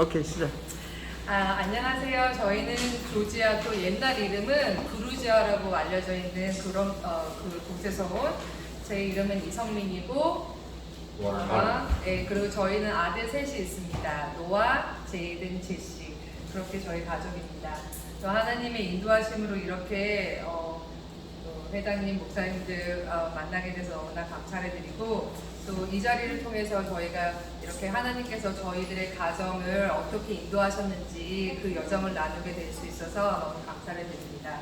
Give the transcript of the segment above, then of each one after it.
오케이, 시작. 안녕하세요. 저희는 조지아, 또 옛날 이름은 그루지아라고 알려져 있는 그런 그 곳에서 온 제 이름은 이성민이고, 그리고 저희는 아들 셋이 있습니다. 노아, 제이든, 제시. 그렇게 저희 가족입니다. 또 하나님의 인도하심으로 이렇게 또 회장님, 목사님들 만나게 돼서 너무나 감사를 드리고, 또 이 자리를 통해서 저희가 이렇게 하나님께서 저희들의 가정을 어떻게 인도하셨는지 그 여정을 나누게 될 수 있어서 너무 감사를 드립니다.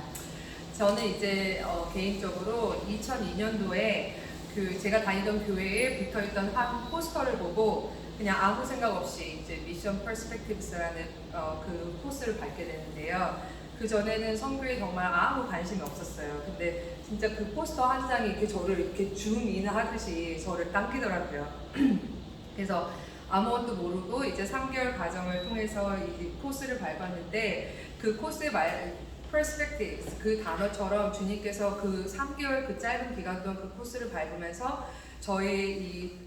저는 이제 개인적으로 2002년도에 그 제가 다니던 교회에 붙어있던 한 포스터를 보고 그냥 아무 생각 없이 이제 미션 퍼스펙티브스라는 그 코스를 밟게 되는데요. 그 전에는 선교에 정말 아무 관심이 없었어요. 근데 진짜 그 포스터 한 장이 이렇게 저를 이렇게 줌인 하듯이 저를 당기더라고요. 그래서 아무것도 모르고 이제 3개월 과정을 통해서 이 코스를 밟았는데 그 코스의 perspectives 그 단어처럼 주님께서 그 3개월 그 짧은 기간 동안 그 코스를 밟으면서 저희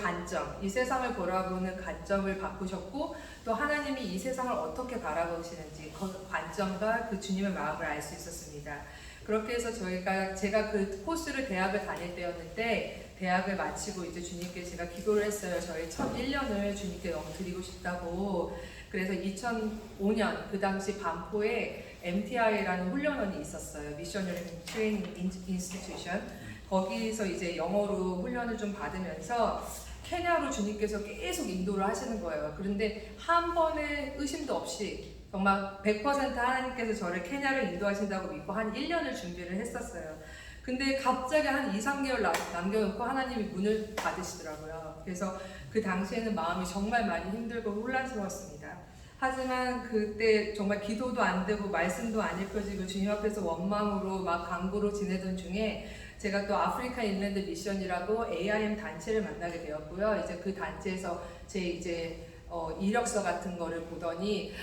관점, 이 세상을 바라보는 관점을 바꾸셨고 또 하나님이 이 세상을 어떻게 바라보시는지 그 관점과 그 주님의 마음을 알 수 있었습니다. 그렇게 해서 제가 그 코스를 대학을 다닐 때였는데 대학을 마치고 이제 주님께 제가 기도를 했어요. 저희 첫 1년을 주님께 너무 드리고 싶다고. 그래서 2005년 그 당시 반포에 MTI라는 훈련원이 있었어요. Missionary Training Institution. 거기서 이제 영어로 훈련을 좀 받으면서 케냐로 주님께서 계속 인도를 하시는 거예요. 그런데 한 번의 의심도 없이 정말 100% 하나님께서 저를 케냐를 인도하신다고 믿고 한 1년을 준비를 했었어요. 근데 갑자기 한 2, 3개월 남겨놓고 하나님이 문을 닫으시더라고요. 그래서 그 당시에는 마음이 정말 많이 힘들고 혼란스러웠습니다. 하지만 그때 정말 기도도 안 되고 말씀도 안 읽혀지고 주님 앞에서 원망으로 막 간구로 지내던 중에 제가 또 아프리카 인랜드 미션이라고 AIM 단체를 만나게 되었고요. 이제 그 단체에서 제 이력서 같은 거를 보더니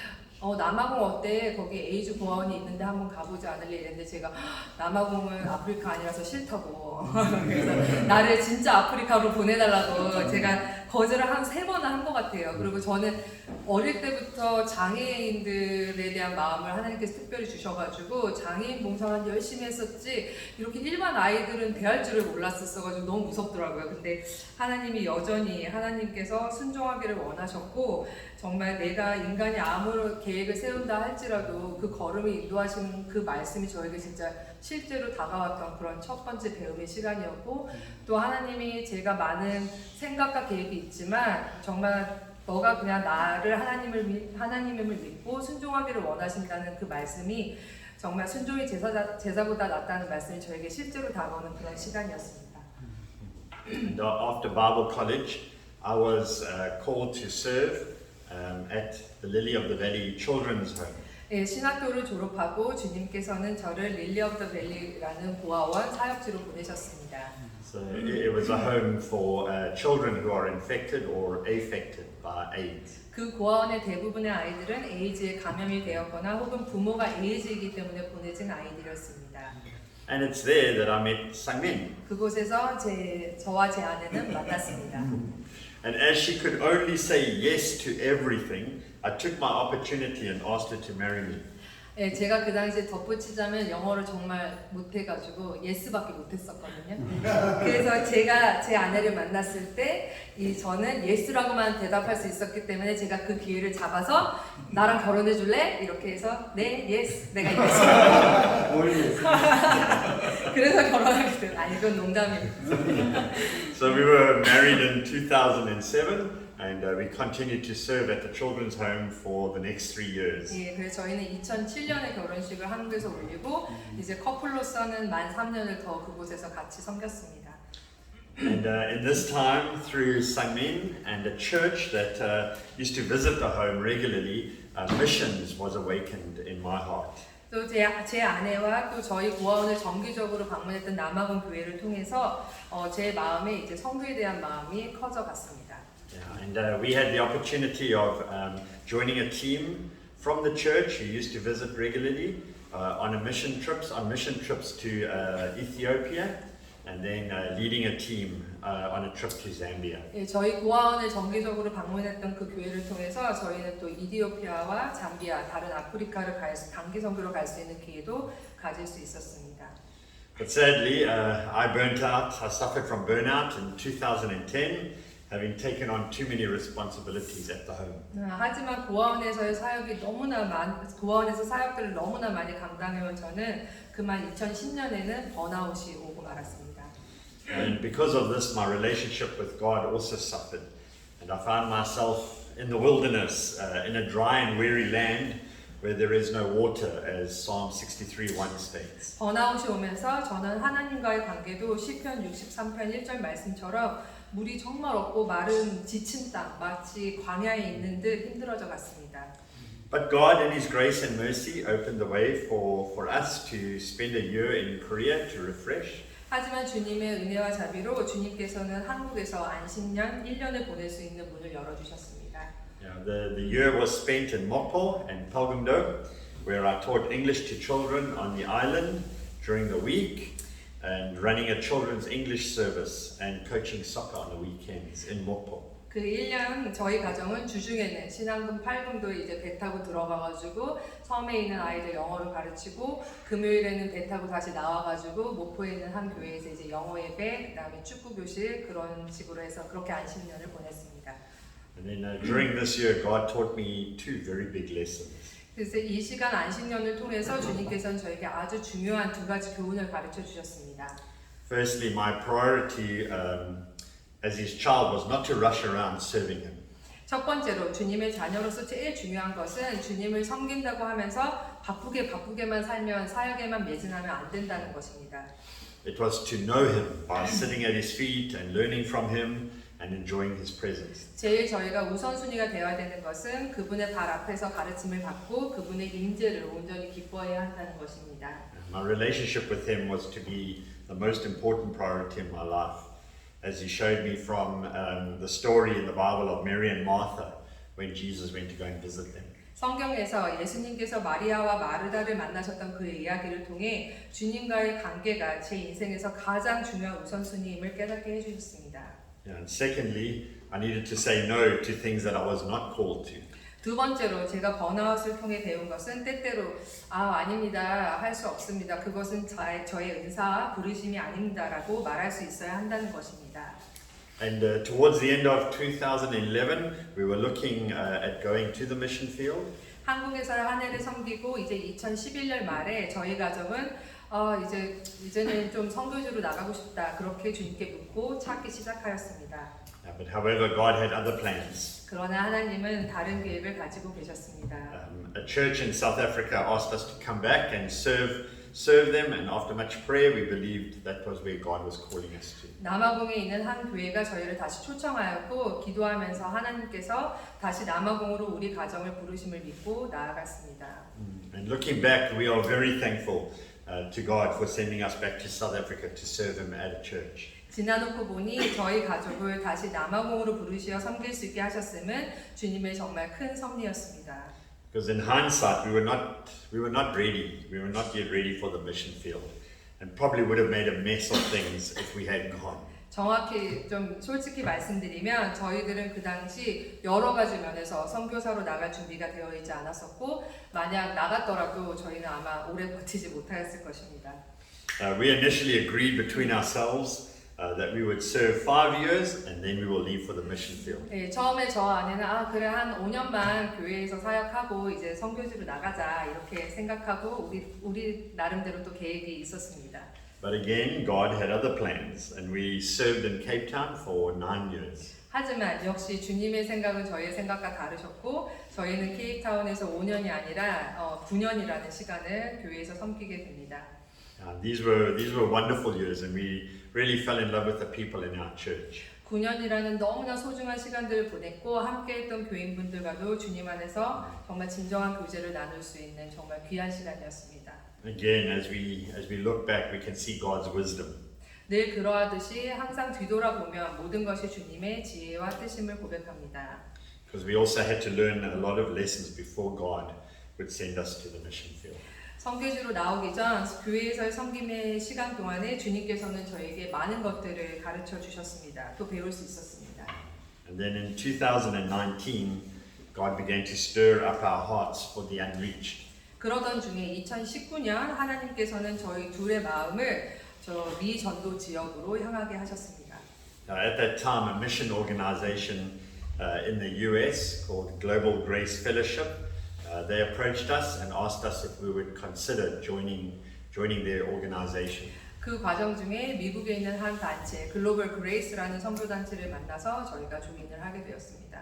남아공 어때? 거기 에이즈 고아원이 있는데 한번 가보지 않을래? 이랬는데 제가 남아공은 아프리카 아니라서 싫다고 그래서 나를 진짜 아프리카로 보내달라고 제가 거절을 한 3번을 한 것 같아요. 그리고 저는 어릴 때부터 장애인들에 대한 마음을 하나님께서 특별히 주셔가지고 장애인 봉사만 열심히 했었지 이렇게 일반 아이들은 대할 줄을 몰랐었어가지고 너무 무섭더라고요. 근데 하나님이 여전히 하나님께서 순종하기를 원하셨고 정말 내가 인간이 아무런 계획을 세운다 할지라도 그 걸음을 인도하시는 그 말씀이 저에게 진짜 실제로 다가왔던 그런 첫 번째 배움의 시간이었고 또 하나님이 제가 많은 생각과 계획이 있지만 정말 너가 그냥 나를 하나님임을 믿고 순종하기를 원하신다는 그 말씀이 정말 순종이 제사보다 낫다는 말씀이 저에게 실제로 다가오는 그런 시간이었습니다. And after Bible college, I was called to serve at the Lily of the Valley Children's Home. 예, 신학교를 졸업하고 주님께서는 저를 릴리 오브 더 밸리라는 고아원 사역지로 보내셨습니다. So it was a home for children who are infected or affected by AIDS. 그 고아원의 대부분의 아이들은 에이즈에 감염이 되었거나 혹은 부모가 에이즈이기 때문에 보내진 아이들이었습니다. And it's there that I met Sangmin. 그곳에서 저와 제 아내는 만났습니다. And as she could only say yes to everything, I took my opportunity and asked her to marry me. 예, 제가 그 당시에 덧붙이자면 영어를 정말 못해가지고 예스밖에 못했었거든요. 그래서 제가 제 아내를 만났을 때 저는 예스라고만 대답할 수 있었기 때문에 제가 그 기회를 잡아서 나랑 결혼해줄래? 이렇게 해서 네, 예스, 내가 예스. 그래서 결혼하게 된 아니 그건 농담이에요. So we were married in 2007. And we continued to serve at the children's home for the next 3 years. 예, 그래서 저희는 2007년에 결혼식을 한국에서 올리고 이제 커플로서는 만 3년을 더 그곳에서 같이 섬겼습니다. And in this time, through Sangmin and a church that used to visit the home regularly, missions was awakened in my heart. 또 제 아내와 또 저희 고아원을 정기적으로 방문했던 남아공 교회를 통해서 제 마음에 이제 선교에 대한 마음이 커져갔습니다. Yeah, and we had the opportunity of joining a team from the church who used to visit regularly on mission trips to Ethiopia and then leading a team on a trip to Zambia. 예, 저희 고아원을 정기적으로 방문했던 그 교회를 통해서 저희는 또 이디오피아와 잠비아, 다른 아프리카를 단기 선교로 갈 수 있는 기회도 가질 수 있었습니다. But sadly, I burnt out. I suffered from burnout in 2010, having taken on too many responsibilities at the home. 하지만 고아원에서의 사역이 고아원에서 사역들을 너무나 많이 감당해온 저는 그만 2010년에는 번아웃이 오고 말았습니다. And because of this, my relationship with God also suffered. And I found myself in the wilderness, in a dry and weary land where there is no water, as Psalm 63:1 states. 번아웃이 오면서 저는 하나님과의 관계도 시편 63편 1절 말씀처럼 물이 정말 없고 마른 지친 땅, 마치 광야에 있는 듯 힘들어져 갔습니다. But God, in His grace and mercy, opened the way for us to spend a year in Korea to refresh. 하지만 주님의 은혜와 자비로 주님께서는 한국에서 안식년 1년을 보낼 수 있는 문을 열어주셨습니다. The year was spent in Mokpo and Palgumdo, where I taught English to children on the island during the week, and running a children's English service and coaching soccer on the weekends in Mokpo. 그 1년 저희 가정은 주중에는 신안군 팔금도에 이제 배 타고 들어가가지고 섬에 있는 아이들 영어를 가르치고 금요일에는 배 타고 다시 나와가지고 목포에 있는 한 교회에서 이제 영어 예배, 그다음에 축구 교실 그런 식으로 해서 그렇게 안식년을 보냈습니다. And then during this year, God taught me two very big lessons. 그래서 이 시간 안식년을 통해서 주님께서는 저에게 아주 중요한 두 가지 교훈을 가르쳐 주셨습니다. Firstly, my priority as His child was not to rush around serving Him. 첫 번째로 주님의 자녀로서 제일 중요한 것은 주님을 섬긴다고 하면서 바쁘게만 살면 사역에만 매진하면 안 된다는 것입니다. It was to know Him by sitting at His feet and learning from Him and enjoying His presence. 제일 저희가 우선순위가 되어야 되는 것은 그분의 발 앞에서 가르침을 받고 그분의 임재를 온전히 기뻐해야 한다는 것입니다. My relationship with Him was to be the most important priority in my life, as He showed me from the story in the Bible of Mary and Martha when Jesus went to go and visit them. 성경에서 예수님께서 마리아와 마르다를 만나셨던 그 이야기를 통해 주님과의 관계가 제 인생에서 가장 중요한 우선순위임을 깨닫게 해주셨습니다. And secondly, I needed to say no to things that I was not called to. 두 번째로 제가 번아웃을 통해 배운 것은 때때로 아닙니다, 할 수 없습니다, 그것은 저의 은사와 부르심이 아닙니다라고 말할 수 있어야 한다는 것입니다. And towards the end of 2011, we were looking at going to the mission field. 한국에서 한 해를 섬기고 이제 2011년 말에 저희 가정은 이제는 좀 선교지로 나가고 싶다 그렇게 주님께 묻고 찾기 시작하였습니다. But however, God had other plans. 그러나 하나님은 다른 계획을 가지고 계셨습니다. A church in South Africa asked us to come back and serve them, and after much prayer, we believed that was where God was calling us to. 남아공에 있는 한 교회가 저희를 다시 초청하였고 기도하면서 하나님께서 다시 남아공으로 우리 가정을 부르심을 믿고 나아갔습니다. And looking back, we are very thankful to God for sending us back to South Africa to serve Him at a church. 지나놓고 보니 저희 가족을 다시 남아공으로 부르시어 섬길 수 있게 하셨음은 주님의 정말 큰 섭리였습니다. Because in hindsight, we were not ready. We were not yet ready for the mission field, and probably would have made a mess of things if we had gone. 정확히 좀 솔직히 말씀드리면 저희들은 그 당시 여러 가지 면에서 선교사로 나갈 준비가 되어 있지 않았었고 만약 나갔더라도 저희는 아마 오래 버티지 못하였을 것입니다. We initially agreed between ourselves that we would serve 5 years and then we will leave for the mission field. 네, 처음에 저 아내는 그래 한 5년만 교회에서 사역하고 이제 선교지로 나가자 이렇게 생각하고 우리 나름대로 또 계획이 있었습니다. But again, God had other plans, and we served in Cape Town for 9 years. 하지만 역시 주님의 생각은 저희의 생각과 다르셨고 저희는 케이프타운에서 5년이 아니라 9년이라는 시간을 교회에서 섬기게 됩니다. These were wonderful years, and we really fell in love with the people in our church. 9년이라는 너무나 소중한 시간들을 보냈고 함께했던 교인분들과도 주님 안에서 정말 진정한 교제를 나눌 수 있는 정말 귀한 시간이었습니다. Again, as we look back, we can see God's wisdom. 늘 그러하듯이 항상 뒤돌아보면 모든 것이 주님의 지혜와 뜻임을 고백합니다. Because we also had to learn a lot of lessons before God would send us to the mission field. 선교지로 나오기 전 교회에서의 섬김의 시간 동안에 주님께서는 저에게 많은 것들을 가르쳐 주셨습니다. 또 배울 수 있었습니다. And then in 2019, God began to stir up our hearts for the unreached. 그러던 중에 2019년 하나님께서는 저희 둘의 마음을 저 미전도 지역으로 향하게 하셨습니다. At that time, a mission organization in the US called Global Grace Fellowship, they approached us and asked us if we would consider joining their organization. 그 과정 중에 미국에 있는 한 단체, 글로벌 그레이스라는 선교 단체를 만나서 저희가 조인을 하게 되었습니다.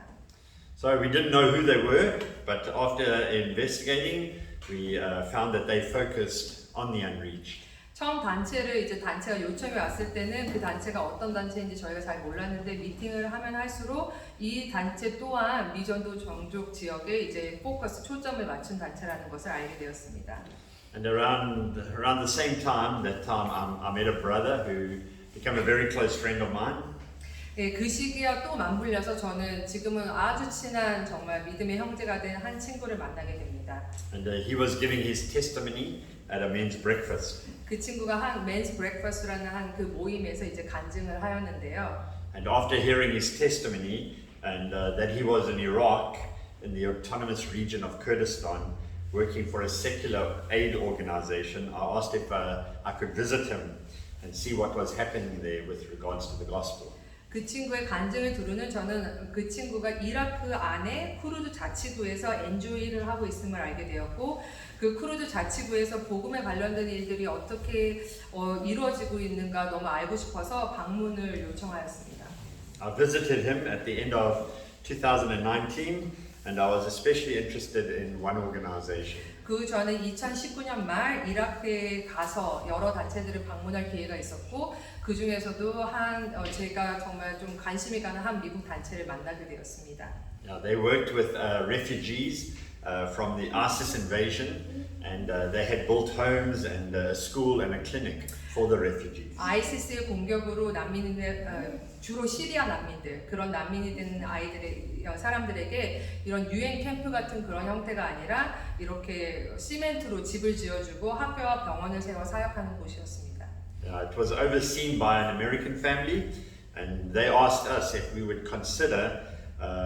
So we didn't know who they were, but after investigating, we found that they focused on the unreached. 처음 단체가 요청이 왔을 때는 그 단체가 어떤 단체인지 저희가 잘 몰랐는데 미팅을 하면 할수록 이 단체 또한 미전도 종족 지역에 이제 초점을 맞춘 단체라는 것을 알게 되었습니다. And around the same time, I met a brother who became a very close friend of mine. 예, 그 시기와 또 맞물려서 저는 지금은 아주 친한 정말 믿음의 형제가 된 한 친구를 만나게 됩니다. And he was giving his testimony at a men's breakfast. 그 친구가 한 men's breakfast라는 한 그 모임에서 이제 간증을 하였는데요. And after hearing his testimony and that he was in Iraq in the autonomous region of Kurdistan working for a secular aid organization, I asked if I could visit him and see what was happening there with regards to the gospel. 그 친구의 간증을 들으는 저는 그 친구가 이라크 안에 쿠르드 자치구에서 NGO 일을 하고 있음을 알게 되었고 그 쿠르드 자치구에서 복음에 관련된 일들이 어떻게 이루어지고 있는가 너무 알고 싶어서 방문을 요청하였습니다. I visited him at the end of 2019 and I was especially interested in one organization. 그 전에 2019년 말 이라크에 가서 여러 단체들을 방문할 기회가 있었고 그 중에서도 제가 정말 좀 관심이 가는 한 미국 단체를 만나게 되었습니다. They worked with refugees from the ISIS invasion, and they had built homes and a school and a clinic for the refugees. 아이시스의 공격으로 주로 시리아 난민들 그런 난민이 된 사람들에게 이런 유엔 캠프 같은 그런 형태가 아니라 이렇게 시멘트로 집을 지어주고 학교와 병원을 세워 사역하는 곳이었습니다. It was overseen by an American family, and they asked us if we would consider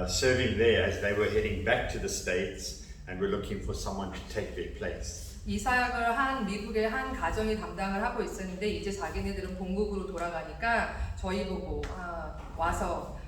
serving there as they were heading back to the States and were looking for someone to take their place. 이 사역을 한 미국의 한 가정이 담당을 하고 있었는데 이제 자기네들은 본국으로 돌아가니까 저희 보고 와서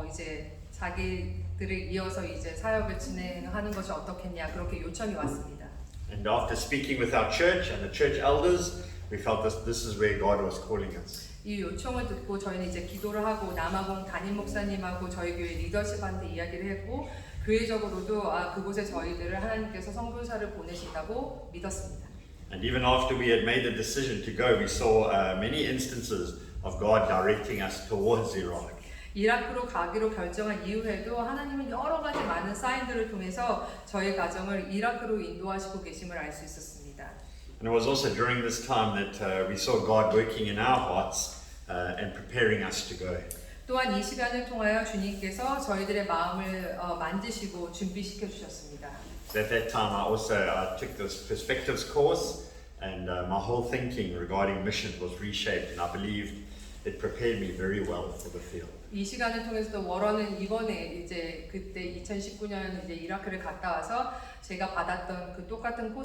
이제 자기들을 이어서 이제 사역을 진행하는 것이 어떻겠냐 그렇게 요청이 왔습니다. And after speaking with our church and the church elders, we felt this is where God was calling us. 이 요청을 듣고 저희는 이제 기도를 하고 남아공 담임 목사님하고 저희 교회 리더십한테 이야기를 했고 교회적으로도 그곳에 저희들을 하나님께서 선교사를 보내신다고 믿었습니다. And even after we had made the decision to go, we saw many instances of God directing us towards Iraq. 이라크로 가기로 결정한 이후에도 하나님은 여러 가지 많은 사인들을 통해서 저희 가정을 이라크로 인도하시고 계심을 알 수 있었습니다. And it was also during this time that we saw God working in our hearts and preparing us to go. 또한 이 시간을 통하여 주님께서 저희들의 마음을 만드시고 준비시켜 주셨습니다. At that time, I took this perspectives course, and my whole thinking regarding mission was reshaped, and I believed it prepared me very well for the field. 이 시간을 통해서도 워런은 이번에 이제 그때 2019년 이제 이라크를 갔다 와서 제가 받았던 그 똑같은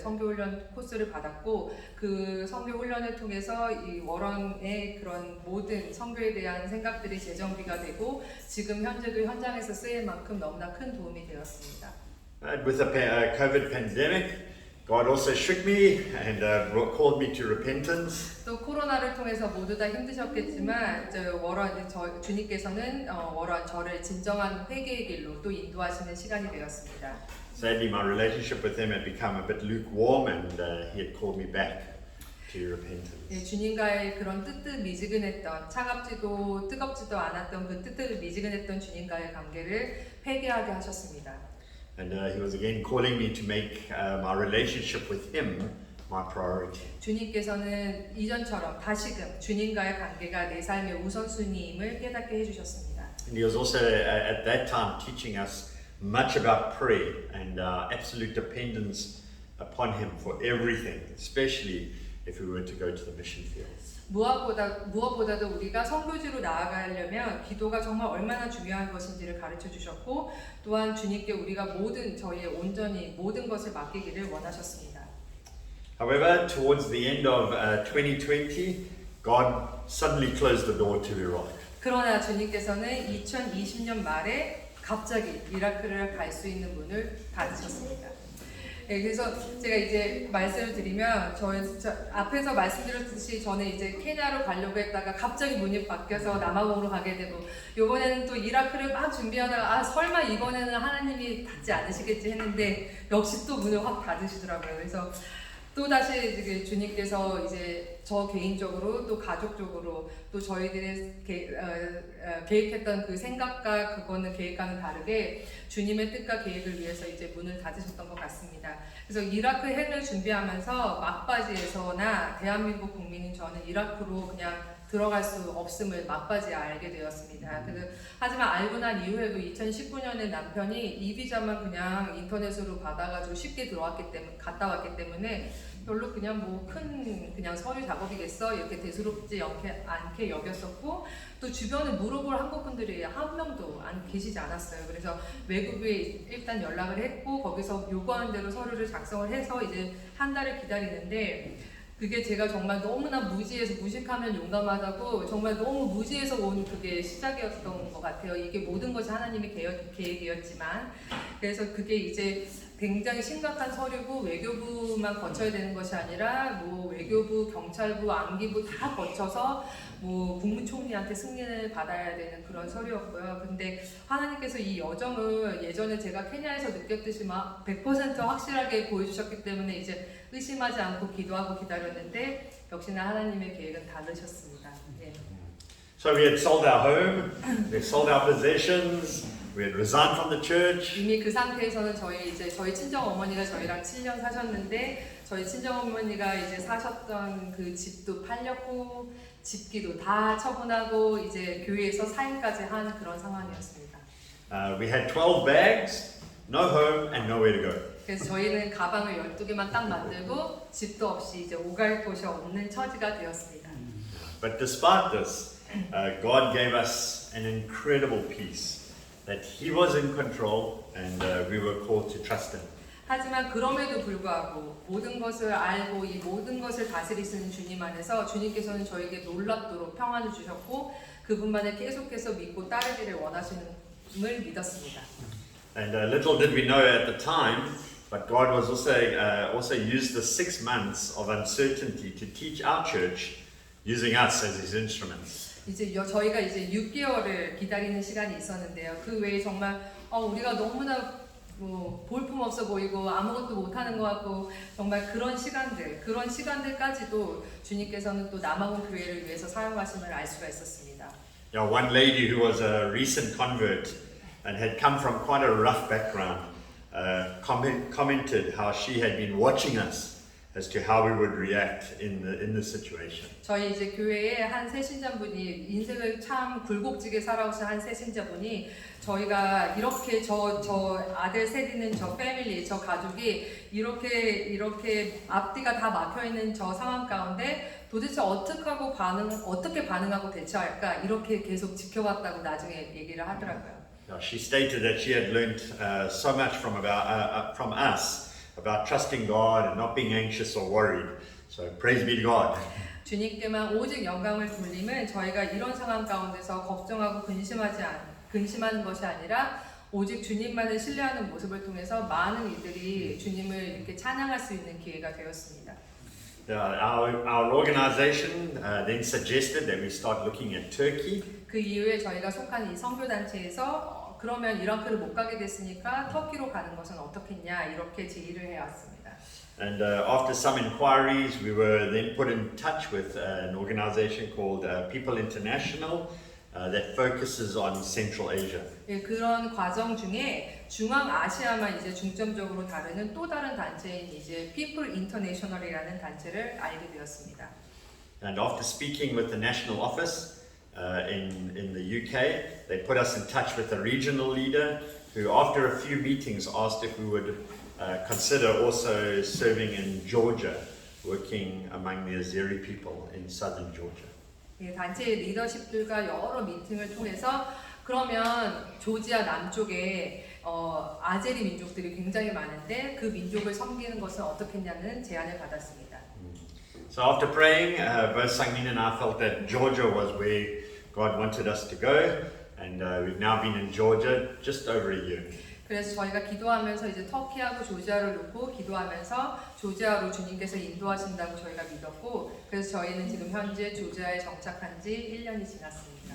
선교훈련 코스를 받았고 그 선교훈련을 통해서 이 워런의 그런 모든 선교에 대한 생각들이 재정비가 되고 지금 현재도 현장에서 쓰일 만큼 너무나 큰 도움이 되었습니다. With the COVID pandemic, God also shook me and called me to repentance. 또 코로나를 통해서 모두 다 힘드셨겠지만 주님께서는 저를 진정한 회개의 길로 또 인도하시는 시간이 되었습니다. Sadly, my relationship with him had become a bit lukewarm, and he had called me back to repentance. 네, 주님과의 그런 뜨뜻미지근했던 차갑지도 뜨겁지도 않았던 그 뜨뜻미지근했던 주님과의 관계를 회개하게 하셨습니다. And he was again calling me to make my relationship with him my priority. 주님께서는 이전처럼 다시금 주님과의 관계가 내 삶의 우선순위임을 깨닫게 해주셨습니다. And he was also at that time teaching us much about prayer and our absolute dependence upon him for everything, especially if we were to go to the mission fields. 무엇보다도 우리가 선교지로 나아가려면 기도가 정말 얼마나 중요한 것인지를 가르쳐 주셨고 또한 주님께 우리가 저희의 온전히 모든 것을 맡기기를 원하셨습니다. However, towards the end of 2020, God suddenly closed the door to Iraq. 그러나 주님께서는 2020년 말에 갑자기 이라크를 갈 수 있는 문을 닫으셨습니다. 네, 그래서 제가 이제 말씀을 드리면 앞에서 말씀드렸듯이 저는 이제 케냐로 가려고 했다가 갑자기 문이 바뀌어서 남아공으로 가게 되고 이번에는 또 이라크를 막 준비하다가 설마 이번에는 하나님이 닫지 않으시겠지 했는데 역시 또 문을 확 닫으시더라고요. 그래서 또 다시 주님께서 이제 저 개인적으로 또 가족적으로 또 저희들의 계획했던 그 생각과 그거는 계획과는 다르게 주님의 뜻과 계획을 위해서 이제 문을 닫으셨던 것 같습니다. 그래서 이라크 행을 준비하면서 막바지에서나 대한민국 국민인 저는 이라크로 그냥 들어갈 수 없음을 막바지에 알게 되었습니다. 하지만 알고 난 이후에도 2019년에 남편이 이 비자만 그냥 인터넷으로 받아가지고 쉽게 갔다 왔기 때문에 별로 그냥 그냥 서류 작업이겠어 이렇게 대수롭지 않게 여겼었고 또 주변에 물어볼 한국 분들이 한 명도 안 계시지 않았어요. 그래서 외국에 일단 연락을 했고 거기서 요구하는 대로 서류를 작성을 해서 이제 한 달을 기다리는데 그게 제가 정말 너무나 무식하면 용감하다고 정말 너무 무지해서 온 그게 시작이었던 것 같아요. 이게 모든 것이 하나님의 계획이었지만 그래서 그게 이제 굉장히 심각한 서류고 외교부만 거쳐야 되는 것이 아니라 외교부, 경찰부, 안기부 다 거쳐서 국무총리한테 승인을 받아야 되는 그런 서류였고요. 근데 하나님께서 이 여정을 예전에 제가 케냐에서 느꼈듯이 막 100% 확실하게 보여주셨기 때문에 이제 의심하지 않고 기도하고 기다렸는데 역시나 하나님의 계획은 다르셨습니다. 예. So we had sold our home, we had sold our possessions, we had resigned from the church. 이미 그 상태에서는 저희 친정 어머니가 저희랑 7년 사셨는데 저희 친정 어머니가 이제 사셨던 그 집도 팔렸고 집기도 다 처분하고 이제 교회에서 사인까지 한 그런 상황이었습니다. We had 12 bags, no home and nowhere to go. 그래서 저희는 가방을 12개만 딱 만들고 집도 없이 이제 오갈 곳이 없는 처지가 되었습니다. But despite this, God gave us an incredible peace that He was in control and we were called to trust Him. 하지만 그럼에도 불구하고 모든 것을 알고 이 모든 것을 다스리시는 주님 안에서 주님께서는 저에게 놀랍도록 평안을 주셨고 그분만을 계속해서 믿고 따르기를 원하시는 을 믿었습니다. And little did we know at the time, but God was also used the 6 months of uncertainty to teach our church using us as His instruments. 저희가 이제 6개월을 기다리는 시간이 있었는데요. 그 외에 정말 우리가 너무나 볼품 없어 보이고 아무것도 못하는 것 같고 정말 그런 시간들까지도 주님께서는 또 남아공 교회를 위해서 사용하심을 알 수가 있었습니다. One lady who was a recent convert and had come from quite a rough background commented how she had been watching us as to how we would react in the situation. 저희 이제 교회에 한 새신자분이 인생을 참 굴곡지게 살아오신 한 새신자분이 저희가 이렇게 저 아들 셋 있는 저 패밀리 저 가족이 이렇게 앞뒤가 다 막혀 있는 저 상황 가운데 도대체 어떻게 반응하고 대처할까 이렇게 계속 지켜봤다고 나중에 얘기를 하더라고요. She stated that she had learned so much from us about trusting God and not being anxious or worried. So praise be to God. 주님께만 오직 영광을 돌리면 저희가 이런 상황 가운데서 걱정하고 근심하는 것이 아니라 오직 주님만을 신뢰하는 모습을 통해서 많은 이들이 주님을 이렇게 찬양할 수 있는 기회가 되었습니다. Our organization then suggested that we start looking at Turkey. 그 이후에 저희가 속한 이 선교 단체에서 그러면 이라크를 못 가게 됐으니까 터키로 가는 것은 어떻겠냐 이렇게 제의를 해왔습니다. And after some inquiries, we were then put in touch with an organization called People International that focuses on Central Asia. 예, 그런 과정 중에 중앙아시아만 이제 중점적으로 다루는 또 다른 단체인 이제 People International이라는 단체를 알게 되었습니다. And after speaking with the national office in the UK, they put us in touch with a regional leader who after a few meetings asked if we would consider also serving in Georgia, working among the Azeri people in southern Georgia. 예, 단체 리더십들과 여러 미팅을 통해서 그러면 조지아 남쪽에 아제리 민족들이 굉장히 많은데 그 민족을 섬기는 것은 어떻겠냐는 제안을 받았습니다. So after praying, both Sangmin and I felt that Georgia was where God wanted us to go, and we've now been in Georgia just over a year. 그래서 저희가 기도하면서 이제 터키하고 조지아를 놓고 기도하면서 조지아로 주님께서 인도하신다고 저희가 믿었고 그래서 저희는 지금 현재 조지아에 정착한 지 1년이 지났습니다.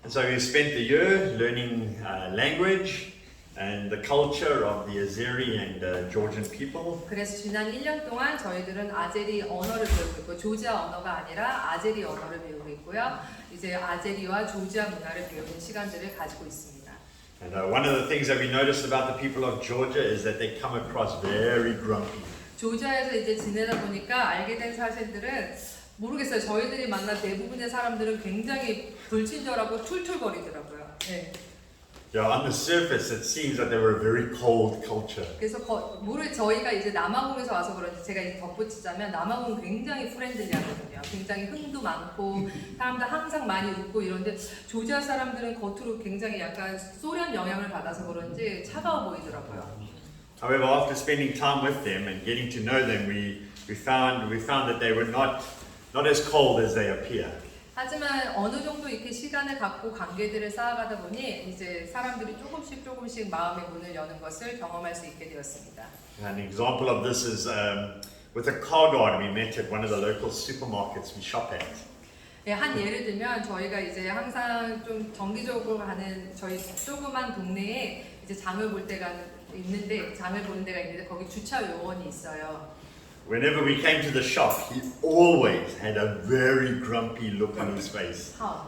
And so we spent the year learning language and the culture of the Azeri and Georgian people. 그래서 지난 1년 동안 저희들은 아제리 언어를 배우고 있고 조지아 언어가 아니라 아제리 언어를 배우고 있고요. 이제 아제리와 조지아 문화를 배우는 시간들을 가지고 있습니다. And one of the things that we noticed about the people of Georgia is that they come across very grumpy. 조지아에서 이제 지내다 보니까 알게 된 사실들은 모르겠어요. 저희들이 만난 대부분의 사람들은 굉장히 불친절하고 툴툴거리더라고요. 네. Yeah, on the surface it seems that they were a very cold culture. 그래서 저희가 이제 남아공에서 와서 그런지 제가 이제 덧붙이자면 남아공 굉장히 프렌들리하거든요. 굉장히 흥도 많고 사람들 항상 많이 웃고 이런데 조지아 사람들은 겉으로 굉장히 약간 소련 영향을 받아서 그런지 차가워 보이더라고요. However, after spending time with them and getting to know them, we found that they were not as cold as they appear. 하지만 어느 정도 이렇게 시간을 갖고 관계들을 쌓아가다 보니 이제 사람들이 조금씩 마음의 문을 여는 것을 경험할 수 있게 되었습니다. An example of this is with a car garden we met at one of the local supermarkets we shop at. 예, 한 예를 들면 저희가 이제 항상 좀 정기적으로 가는 저희 조그만 동네에 이제 장을 볼 때가 있는데 거기 주차 요원이 있어요. Whenever we came to the shop, he always had a very grumpy look on his face. Huh?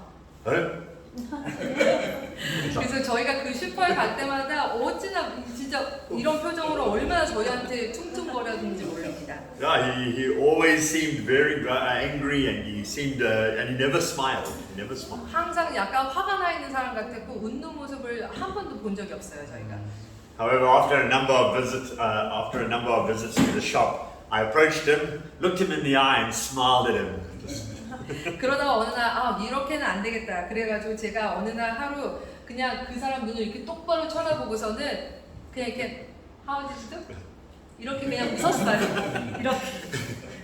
그래서 저희가 그 슈퍼에 갈 때마다 어찌나 진짜 이런 표정으로 얼마나 저희한테 퉁퉁거렸는지 모릅니다. Yeah, he always seemed very angry, and he seemed and he never smiled. He never smiled. 항상 약간 화가 나 있는 사람 같았고 웃는 모습을 한 번도 본 적이 없어요 저희가. However, after a number of visits to the shop, I approached him, looked him in the eye, and smiled at him. 그러다가 어느 날 이렇게는 안 되겠다. 그래가지고 제가 어느 날 하루 그냥 그 사람 눈을 이렇게 똑바로 쳐다보고서는 그냥 이렇게 How did you do? 이렇게 그냥 웃었어요. 이렇게.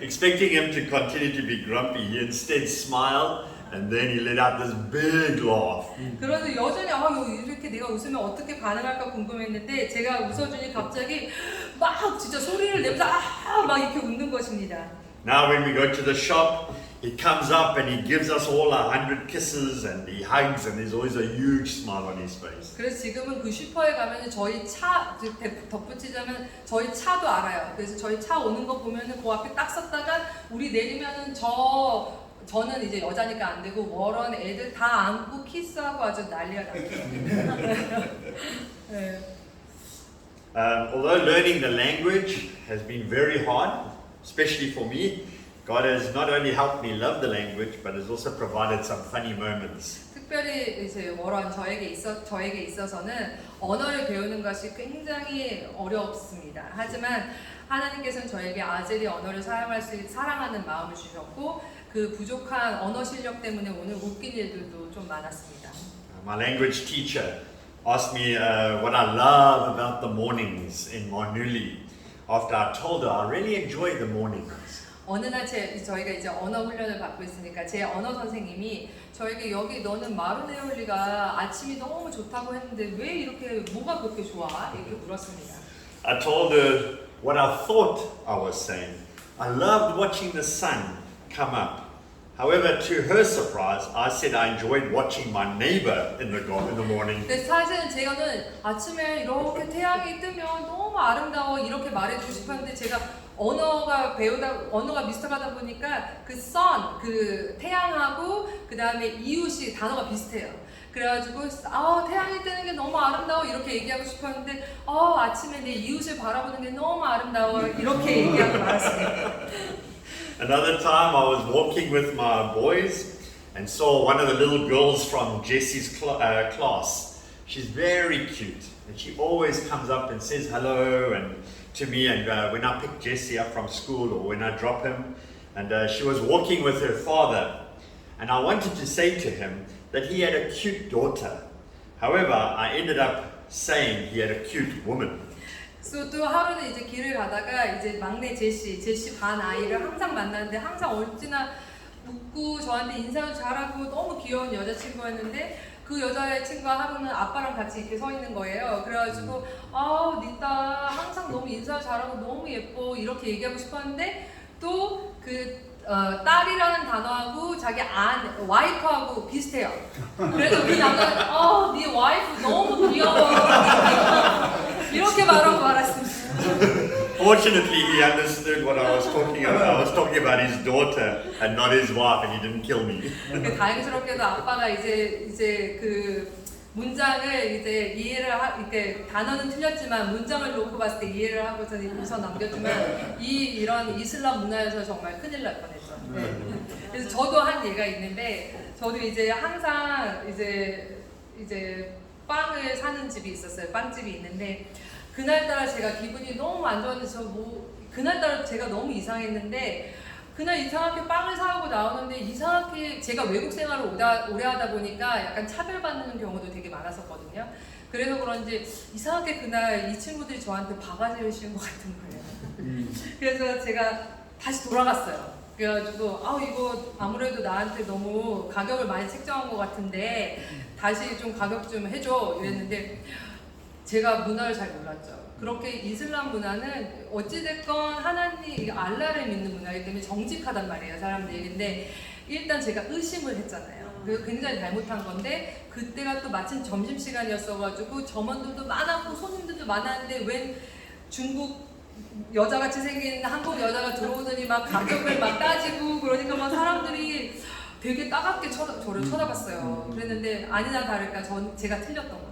Expecting him to continue to be grumpy, he instead smiled, and then he let out this big laugh. 그래서 여전히 이렇게 내가 웃으면 어떻게 반응할까 궁금했는데 제가 웃어주니 갑자기 막 진짜 소리를 내면서 막 이렇게 웃는 것입니다. Now when we go to the shop, he comes up and he gives us all 100 kisses and he hugs and there's always a huge smile on his face. 그래서 지금은 그 슈퍼에 가면은 저희 차 덧붙이자면 저희 차도 알아요. 그래서 저희 차 오는 거 보면은 그 앞에 딱 섰다가 우리 내리면은 저는 이제 여자니까 안 되고 워런 애들 다 안고 키스하고 아주 난리가 났어요. 네. Although learning the language has been very hard, especially for me, God has not only helped me love the language, but has also provided some funny moments. 특별히 이제 워런 저에게 있어서는 언어를 배우는 것이 굉장히 어렵습니다. 하지만 하나님께서는 저에게 아제리 언어를 사랑하는 마음을 주셨고 그 부족한 언어 실력 때문에 오늘 웃긴 일들도 좀 많았습니다. My language teacher asked me what I love about the mornings in Marnuli. After I told her I really enjoy the mornings. 어느 날 저희가 이제 언어 훈련을 받고 있으니까 제 언어 선생님이 저에게 여기 너는 마르네올리가 아침이 너무 좋다고 했는데 왜 이렇게 뭐가 그렇게 좋아? 이렇게 물었습니다. I told her what I thought I was saying. I loved watching the sun come up. However, to her surprise, I said I enjoyed watching my neighbor in the morning. 근데 사실은 제가는 아침에 이렇게 태양이 뜨면 너무 아름다워 이렇게 말해주고 싶었는데 제가 언어가 비슷하다 보니까 그 sun, 그 태양하고 그 다음에 이웃이 단어가 비슷해요. 그래가지고 태양이 뜨는 게 너무 아름다워 이렇게 얘기하고 싶었는데 아침에 내 이웃을 바라보는 게 너무 아름다워 이렇게 얘기하고 말았습니다. Another time I was walking with my boys and saw one of the little girls from Jesse's class She's very cute, and she always comes up and says hello and to me. And when I pick Jesse up from school or when I drop him, and she was walking with her father, and I wanted to say to him that he had a cute daughter. However, I ended up saying he had a cute woman. 그래서 또 하루는 이제 길을 가다가 이제 막내 제시 반 아이를 항상 만나는데 항상 어찌나 웃고 저한테 인사도 잘하고 너무 귀여운 여자친구였는데 그 여자친구가 하루는 아빠랑 같이 이렇게 서 있는 거예요. 그래가지고 아, 니 딸 항상 너무 인사 잘하고 너무 예뻐 이렇게 얘기하고 싶었는데 또 딸이라는 단어하고 자기 와이프하고 비슷해요. 그래서 그 남자는 네 와이프 너무 귀여워 이렇게 말하고 말았습니다. Fortunately, he understood what I was talking about. I was talking about his daughter and not his wife, and he didn't kill me. 다행스럽게도 아빠가 이제 그 문장을 이제 이렇게 단어는 틀렸지만 문장을 놓고 봤을 때 이해를 하고 저는 웃어 남겼지만 이런 이슬람 문화에서 정말 큰일 날 뻔했죠. 네. 그래서 저도 한 예가 있는데 저도 이제 항상 이제 빵을 사는 집이 있었어요. 빵집이 있는데 그날따라 제가 기분이 너무 안 좋았는데 그날따라 제가 너무 이상했는데 그날 이상하게 빵을 사고 나오는데 이상하게 제가 외국 생활을 오래 하다 보니까 약간 차별받는 경우도 되게 많았었거든요. 그래서 그런지 이상하게 그날 이 친구들이 저한테 바가지를 씌운 것 같은 거예요. 그래서 제가 다시 돌아갔어요. 그래가지고 이거 아무래도 나한테 너무 가격을 많이 책정한 것 같은데 다시 좀 가격 좀 해줘 이랬는데 제가 문화를 잘 몰랐죠. 그렇게 이슬람 문화는 어찌됐건 하나님, 알라를 믿는 문화이기 때문에 정직하단 말이에요, 사람들이. 근데 일단 제가 의심을 했잖아요. 그래서 굉장히 잘못한 건데 그때가 또 마침 점심시간이었어가지고 점원들도 많았고 손님들도 많았는데 웬 중국 여자같이 생긴 한국 여자가 들어오더니 막 가격을 막 따지고 그러니까 막 사람들이 되게 따갑게 저를 쳐다봤어요. 그랬는데 아니나 다를까 제가 틀렸던 거죠.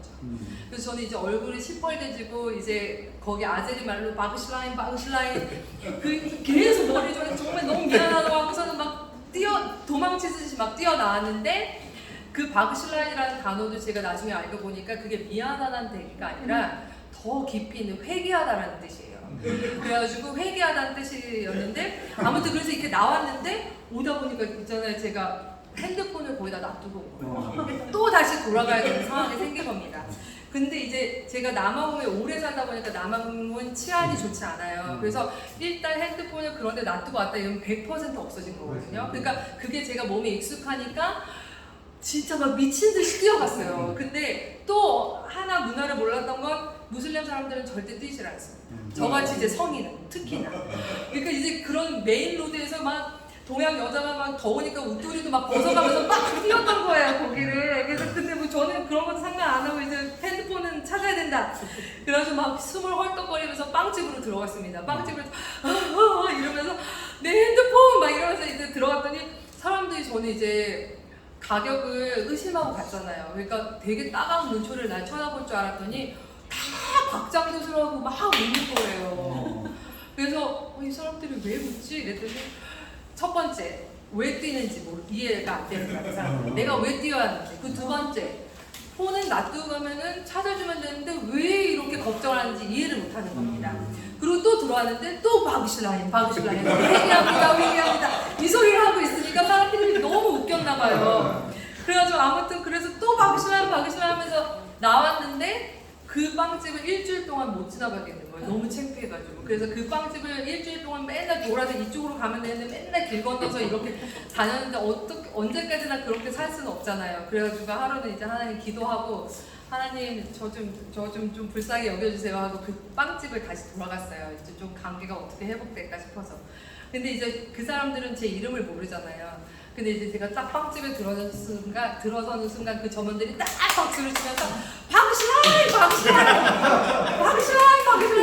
그래서 저는 이제 얼굴이 시뻘개지고 이제 거기 아제리 말로 바그실라인 계속 머리 조리 정말 너무 미안하다고 하고서는 막 도망치듯이 막 뛰어나왔는데 그 바그실라인이라는 단어도 제가 나중에 알고 보니까 그게 미안하다는 얘기가 아니라 더 깊이 있는 회개하다라는 뜻이에요. 그래가지고 회개하다는 뜻이었는데 아무튼 그래서 이렇게 나왔는데 오다 보니까 있잖아요, 제가 핸드폰을 거기다 놔두고 온 거예요. 또 다시 돌아가야 되는 상황이 생긴 겁니다. 근데 이제 제가 남아공에 오래 살다 보니까 남아공은 치안이 좋지 않아요. 그래서 일단 핸드폰을 그런데 놔두고 왔다 이러면 100% 없어진 거거든요. 그러니까 그게 제가 몸에 익숙하니까 진짜 막 미친 듯이 뛰어갔어요. 근데 또 하나 문화를 몰랐던 건 무슬림 사람들은 절대 뛰질 않습니다. 저같이 이제 성인은 특히나. 그러니까 이제 그런 메인 로드에서 막 동양 여자가 막 더우니까 웃돌이도 막 벗어가면서 막 뛰었던 거예요, 거기를. 그래서 근데 뭐 저는 그런 것도 상관 안 하고 이제 핸드폰은 찾아야 된다. 그래가지고 막 숨을 헐떡거리면서 빵집으로 들어갔습니다. 빵집을 이러면서 내 핸드폰 막 이러면서 이제 들어갔더니 사람들이 저는 이제 가격을 의심하고 갔잖아요. 그러니까 되게 따가운 눈초리를 날 쳐다볼 줄 알았더니 다 박장대소하고 막 웃는 거예요. 그래서 이 사람들이 왜 웃지? 이랬더니 첫 번째, 왜 뛰는지 이해가 안 되는 거야, 그 사람들. 내가 왜 뛰어야 하는지. 그 두 번째, 폰은 놔두고 가면은 찾아주면 되는데 왜 이렇게 걱정을 하는지 이해를 못 하는 겁니다. 그리고 또 들어왔는데 또 바그실라인. 회개합니다. 이 소리를 하고 있으니까 사람들이 너무 웃겼나 봐요. 그래가지고 아무튼 그래서 또 바그실라인 하면서 나왔는데 그 빵집을 일주일 동안 못 지나가겠는 거예요. 너무 창피해가지고. 그래서 그 빵집을 일주일 동안 맨날 돌아서 이쪽으로 가면 되는데 맨날 길 건너서 이렇게 다녔는데 언제까지나 그렇게 살 수는 없잖아요. 그래가지고 하루는 이제 하나님 기도하고 하나님 저 좀 불쌍히 여겨주세요 하고 그 빵집을 다시 돌아갔어요. 이제 좀 관계가 어떻게 회복될까 싶어서. 근데 이제 그 사람들은 제 이름을 모르잖아요. 근데 이제 제가 딱 빵집에 들어서는 순간 그 점원들이 딱 박수를 치면서 박실라인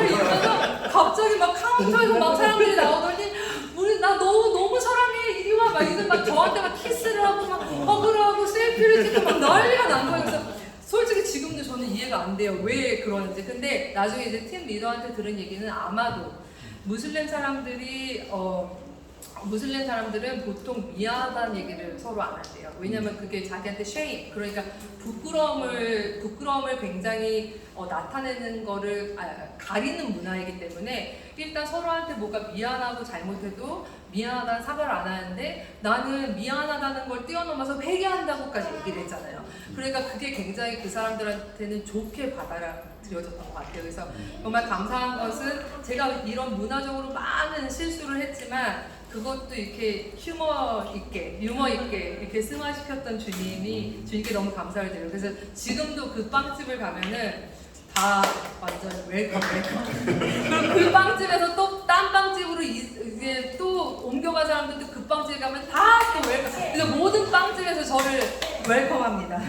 이러면서 갑자기 막 카운터에서 막 사람들이 나오더니 나 너무 사랑해 이리 와 막 이제 막 저한테 막 키스를 하고 막 허그를 하고 셀피를 찍고 막 난리가 난 거예요. 그래서 솔직히 지금도 저는 이해가 안 돼요. 왜 그러는지. 근데 나중에 이제 팀 리더한테 들은 얘기는 아마도 무슬림 사람들이 무슬림 사람들은 보통 미안하다는 얘기를 서로 안 한대요. 왜냐면 그게 자기한테 shame, 그러니까 부끄러움을 굉장히 나타내는 거를 가리는 문화이기 때문에 일단 서로한테 뭐가 미안하고 잘못해도 미안하다는 사과를 안 하는데 나는 미안하다는 걸 뛰어넘어서 회개한다고까지 얘기를 했잖아요. 그러니까 그게 굉장히 그 사람들한테는 좋게 받아들여졌던 것 같아요. 그래서 정말 감사한 것은 제가 이런 문화적으로 많은 실수를 했지만 그것도 이렇게 유머 있게 이렇게 승화시켰던 주님께 너무 감사를 드려요. 그래서 지금도 그 빵집을 가면은 다 완전 웰컴. 그리고 그 빵집에서 또 딴 빵집으로 이제 또 옮겨간 사람들도 그 빵집에 가면 다 또 웰컴. 그래서 모든 빵집에서 저를 웰컴합니다.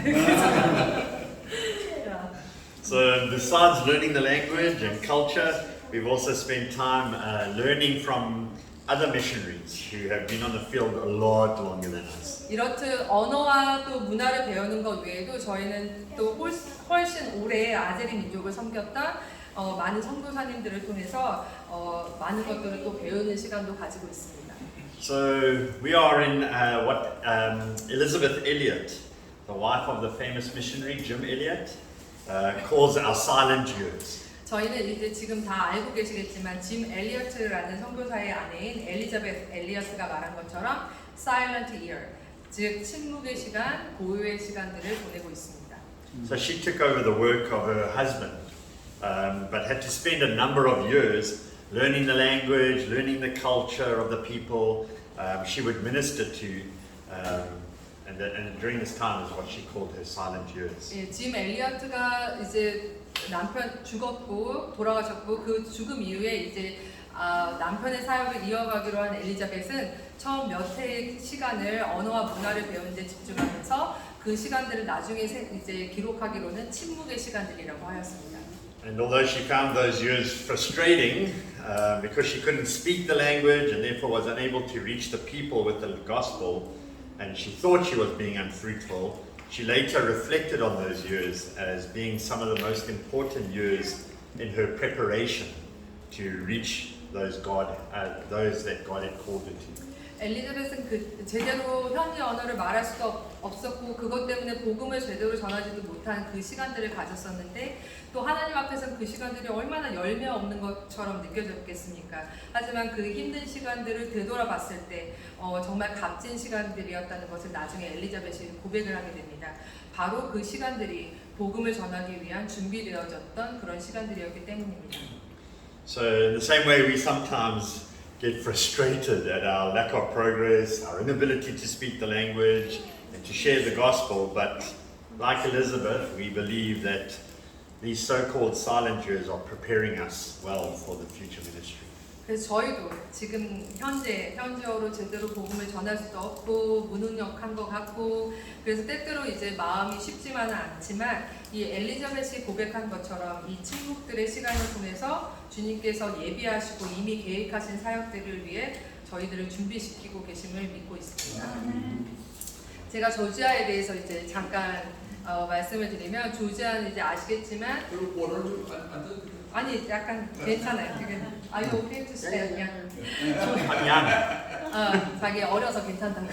So besides learning the language and culture, we've also spent time learning from other missionaries who have been on the field a lot longer than us. 이렇듯 언어와 또 문화를 배우는 것 외에도 저희는 또 훨씬 오래 아제리 민족을 섬겼던 많은 선교사님들을 통해서 많은 것들을 또 배우는 시간도 가지고 있습니다. So we are in what Elizabeth Elliot, the wife of the famous missionary Jim Elliot, calls our silent years. 저희는 이제 지금 다 알고 계시겠지만 짐 엘리어트라는 선교사의 아내인 엘리자베스 엘리어트가 말한 것처럼 silent year, 즉 침묵의 시간, 고요의 시간들을 보내고 있습니다. So she took over the work of her husband, but had to spend a number of years learning the language, learning the culture of the people she would minister to, and during this time is what she called her silent years. 예, 짐 엘리어트가 이제 남편 죽었고 돌아가셨고 그 죽음 이후에 이제 남편의 사역을 이어가기로 한 엘리자벳은 처음 몇 해의 시간을 언어와 문화를 배우는 데 집중하면서 그 시간들을 나중에 이제 기록하기로는 침묵의 시간들이라고 하였습니다. And although she found those years frustrating because she couldn't speak the language and therefore was unable to reach the people with the gospel, and she thought she was being unfruitful, she later reflected on those years as being some of the most important years in her preparation to reach those that God had called her to. 엘리자벳은 그 제대로 현지 언어를 말할 수가 없었고 그것 때문에 복음을 제대로 전하지도 못한 그 시간들을 가졌었는데 또 하나님 앞에서는 그 시간들이 얼마나 열매 없는 것처럼 느껴졌겠습니까? 하지만 그 힘든 시간들을 되돌아봤을 때 정말 값진 시간들이었다는 것을 나중에 엘리자벳이 고백을 하게 됩니다. 바로 그 시간들이 복음을 전하기 위한 준비되어졌던 그런 시간들이었기 때문입니다. So in the same way we sometimes get frustrated at our lack of progress, our inability to speak the language and to share the gospel, but like Elizabeth, we believe that these so-called silent years are preparing us well for the future ministry. 그래서 저희도 지금 현지어로 제대로 복음을 전할 수도 없고 무능력한 것 같고 그래서 때때로 이제 마음이 쉽지만은 않지만 이 엘리자벳이 고백한 것처럼 이 침묵들의 시간을 통해서 주님께서 예비하시고 이미 계획하신 사역들을 위해 저희들을 준비시키고 계심을 믿고 있습니다. 제가 조지아에 대해서 이제 잠깐 말씀을 드리면 조지아는 이제 아시겠지만 아니 약간 괜찮아요. 지금 Are you okay to stay? 그냥 자기 어려서 괜찮다고.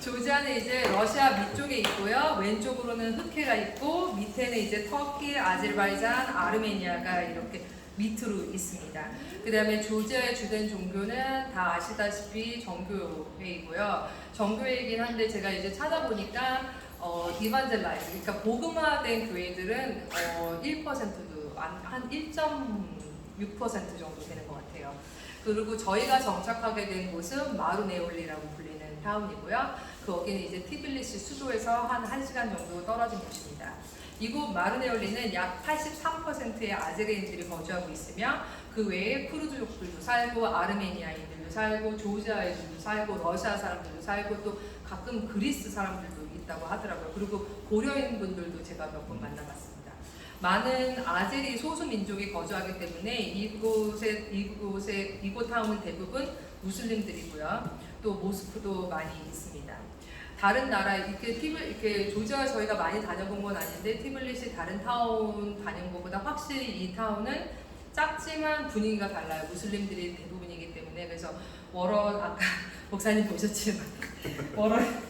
조지아는 이제 러시아 밑쪽에 있고요. 왼쪽으로는 흑해가 있고 밑에는 이제 터키, 아제르바이잔, 아르메니아가 이렇게 밑으로 있습니다. 그 다음에 조지아의 주된 종교는 다 아시다시피 정교회이고요. 정교회이긴 한데 제가 이제 찾아보니까 이반젤라이즈, 그러니까 복음화된 교회들은 1%도 한 1.6% 정도 되는 것 같아요. 그리고 저희가 정착하게 된 곳은 마루네올리라고 불리는 타운이고요. 거기는 이제 티빌리시 수도에서 한 1시간 정도 떨어진 곳입니다. 이곳 마루네올리는 약 83%의 아제리인들이 거주하고 있으며 그 외에 쿠르드족들도 살고 아르메니아인들도 살고 조지아인들도 살고 러시아 사람들도 살고 또 가끔 그리스 사람들도 있다고 하더라고요. 그리고 고려인 분들도 제가 몇 번 만나봤습니다. 많은 아제리 소수 민족이 거주하기 때문에 이곳 타운은 대부분 무슬림들이고요. 또 모스크도 많이 있습니다. 다른 나라 이렇게 조지아 저희가 많이 다녀본 건 아닌데 티빌리시 다른 타운 다녀본 것보다 확실히 이 타운은 작지만 분위기가 달라요. 무슬림들이 대부분이기 때문에. 그래서 워런 아까 목사님 보셨지만 워런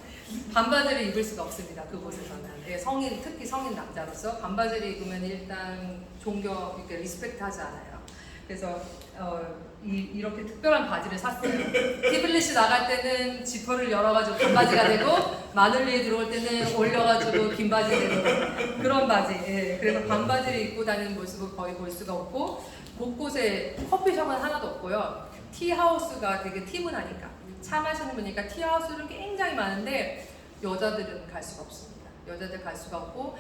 반바지를 입을 수가 없습니다. 그곳에서는. 예, 성인, 특히 성인 남자로서 반바지를 입으면 일단 존경, 이렇게 리스펙트 하지 않아요. 그래서 이렇게 특별한 바지를 샀어요. 티블리시 나갈 때는 지퍼를 열어가지고 반바지가 되고 마늘리에 들어올 때는 올려가지고 긴 바지 되는 그런 바지. 예, 그래서 반바지를 입고 다니는 모습을 거의 볼 수가 없고 곳곳에 커피숍은 하나도 없고요. 티하우스가 되게 티문화니까 차 마시는 분이니까 티하우스는 굉장히 많은데 여자들은 갈 수가 없습니다. 여자들 갈 수가 없고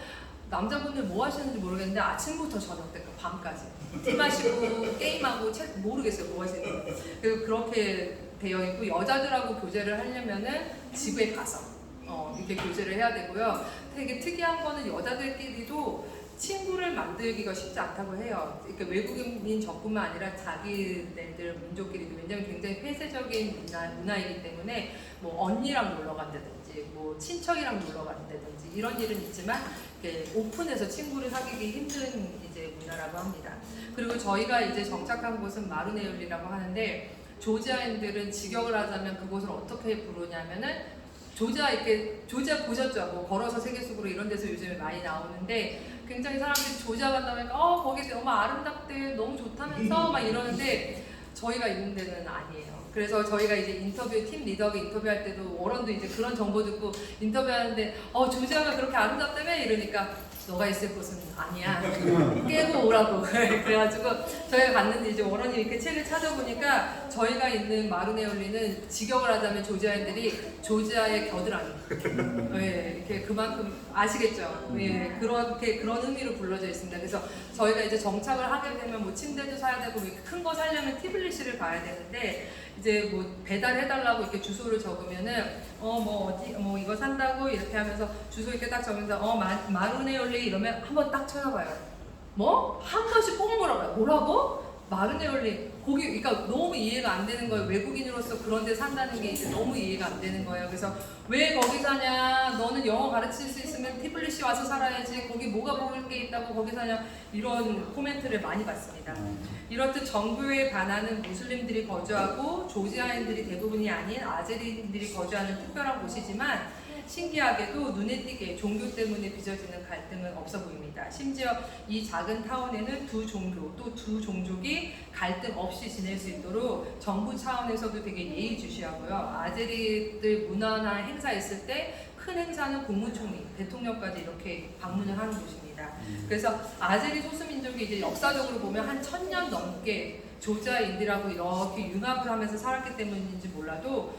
남자분들 뭐 하시는지 모르겠는데 아침부터 저녁 때까지 밤까지 티 마시고 게임하고 책 모르겠어요 뭐 하시는지. 그리고 그렇게 되어 있고 여자들하고 교제를 하려면은 집에 가서 이렇게 교제를 해야 되고요. 되게 특이한 거는 여자들끼리도 친구를 만들기가 쉽지 않다고 해요. 그러니까 외국인 저뿐만 아니라 자기네들 민족끼리도 왜냐면 굉장히 폐쇄적인 문화이기 때문에 뭐 언니랑 놀러 간다든지 뭐 친척이랑 놀러 간다든지 이런 일은 있지만 오픈해서 친구를 사귀기 힘든 이제 문화라고 합니다. 그리고 저희가 이제 정착한 곳은 마루네올리라고 하는데 조지아인들은 직역을 하자면 그곳을 어떻게 부르냐면은 조지아 보셨죠? 뭐 걸어서 세계 속으로 이런 데서 요즘에 많이 나오는데 굉장히 사람들이 조지아 간다면 거기 너무 아름답대 너무 좋다면서 막 이러는데 저희가 있는 데는 아니에요. 그래서 저희가 이제 팀 리더가 인터뷰할 때도 워런도 이제 그런 정보 듣고 인터뷰하는데 조지아가 그렇게 아름답다며 이러니까 너가 있을 곳은 아니야. 깨고 오라고. 그래가지고 저희가 갔는데 이제 워런이 이렇게 책을 찾아보니까 저희가 있는 마루네올리는 직역을 하자면 조지아인들이 조지아의 겨드랑이. 예, 이렇게 그만큼 아시겠죠? 예, 그런 의미로 불러져 있습니다. 그래서 저희가 이제 정착을 하게 되면 뭐 침대도 사야 되고 큰 거 사려면 티블리시를 가야 되는데 이제 뭐 배달해달라고 이렇게 주소를 적으면은 뭐 이거 산다고 이렇게 하면서 주소 이렇게 딱 적으면서 마루네올리 이러면 한번 딱 쳐다봐요. 뭐? 한 번씩 꼭 물어봐요. 뭐라고? 마루네올리 거기 그러니까 너무 이해가 안 되는 거예요. 외국인으로서 그런 데 산다는 게 이제 너무 이해가 안 되는 거예요. 그래서 왜 거기 사냐? 너는 영어 가르칠 수 있으면 티블리시 와서 살아야지. 거기 뭐가 먹을 게 있다고 거기 사냐? 이런 코멘트를 많이 받습니다. 이렇듯 정부에 반하는 무슬림들이 거주하고 조지아인들이 대부분이 아닌 아제리인들이 거주하는 특별한 곳이지만 신기하게도 눈에 띄게 종교 때문에 빚어지는 갈등은 없어 보입니다. 심지어 이 작은 타운에는 두 종교 또 두 종족이 갈등 없이 지낼 수 있도록 정부 차원에서도 되게 예의주시하고요. 아제리들 문화나 행사 있을 때 큰 행사는 국무총리, 대통령까지 이렇게 방문을 하는 곳입니다. 그래서 아제리 소수민족이 이제 역사적으로 보면 한 1000년 넘게 조지아인들하고 이렇게 융합을 하면서 살았기 때문인지 몰라도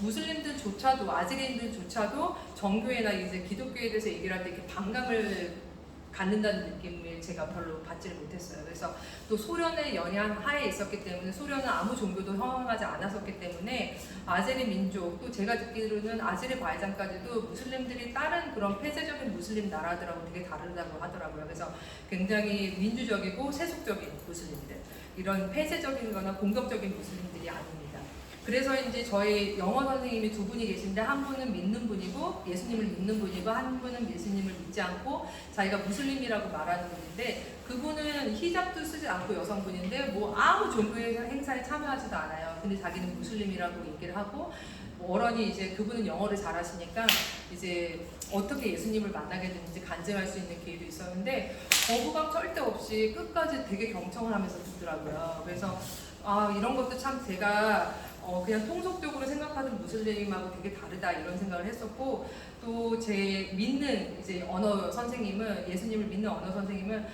무슬림들조차도 아제리인들조차도 정교회나 이제 기독교에 대해서 얘기를 할 때 이렇게 반감을 갖는다는 느낌을 제가 별로 받지를 못했어요. 그래서 또 소련의 영향 하에 있었기 때문에 소련은 아무 종교도 허용하지 않았었기 때문에 아제리 민족 또 제가 듣기로는 아제르바이잔까지도 무슬림들이 다른 그런 폐쇄적인 무슬림 나라들하고 되게 다르다고 하더라고요. 그래서 굉장히 민주적이고 세속적인 무슬림들 이런 폐쇄적인 거나 공격적인 무슬림들이 아닙니다. 그래서 이제 저희 영어 선생님이 두 분이 계신데 한 분은 믿는 분이고 예수님을 믿는 분이고 한 분은 예수님을 믿지 않고 자기가 무슬림이라고 말하는 분인데 그분은 히잡도 쓰지 않고 여성분인데 뭐 아무 종교의 행사에 참여하지도 않아요. 근데 자기는 무슬림이라고 얘기를 하고 워런이 이제 그분은 영어를 잘하시니까 이제 어떻게 예수님을 만나게 됐는지 간증할 수 있는 기회도 있었는데 거부감 절대 없이 끝까지 되게 경청을 하면서 듣더라고요. 그래서 이런 것도 참 제가 그냥 통속적으로 생각하는 무슬림하고 되게 다르다 이런 생각을 했었고 또 제 믿는 이제 언어 선생님은 예수님을 믿는 언어 선생님은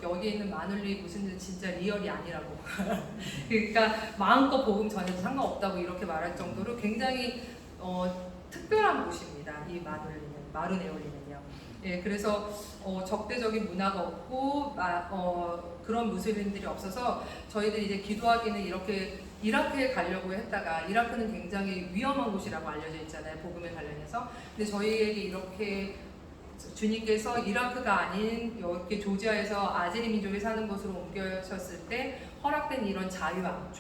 여기 있는 마눌리 무슬림은 진짜 리얼이 아니라고 그러니까 마음껏 복음 전해도 상관없다고 이렇게 말할 정도로 굉장히 특별한 곳입니다. 이 마루네올리는요. 예, 그래서 적대적인 문화가 없고 그런 무슬림들이 없어서 저희들이 이제 기도하기는 이렇게 이라크에 가려고 했다가 이라크는 굉장히 위험한 곳이라고 알려져 있잖아요. 복음에 관련해서. 근데 저희에게 이렇게 주님께서 이라크가 아닌 이렇게 조지아에서 아제리 민족이 사는 곳으로 옮겨셨을 때 허락된 이런 자유함,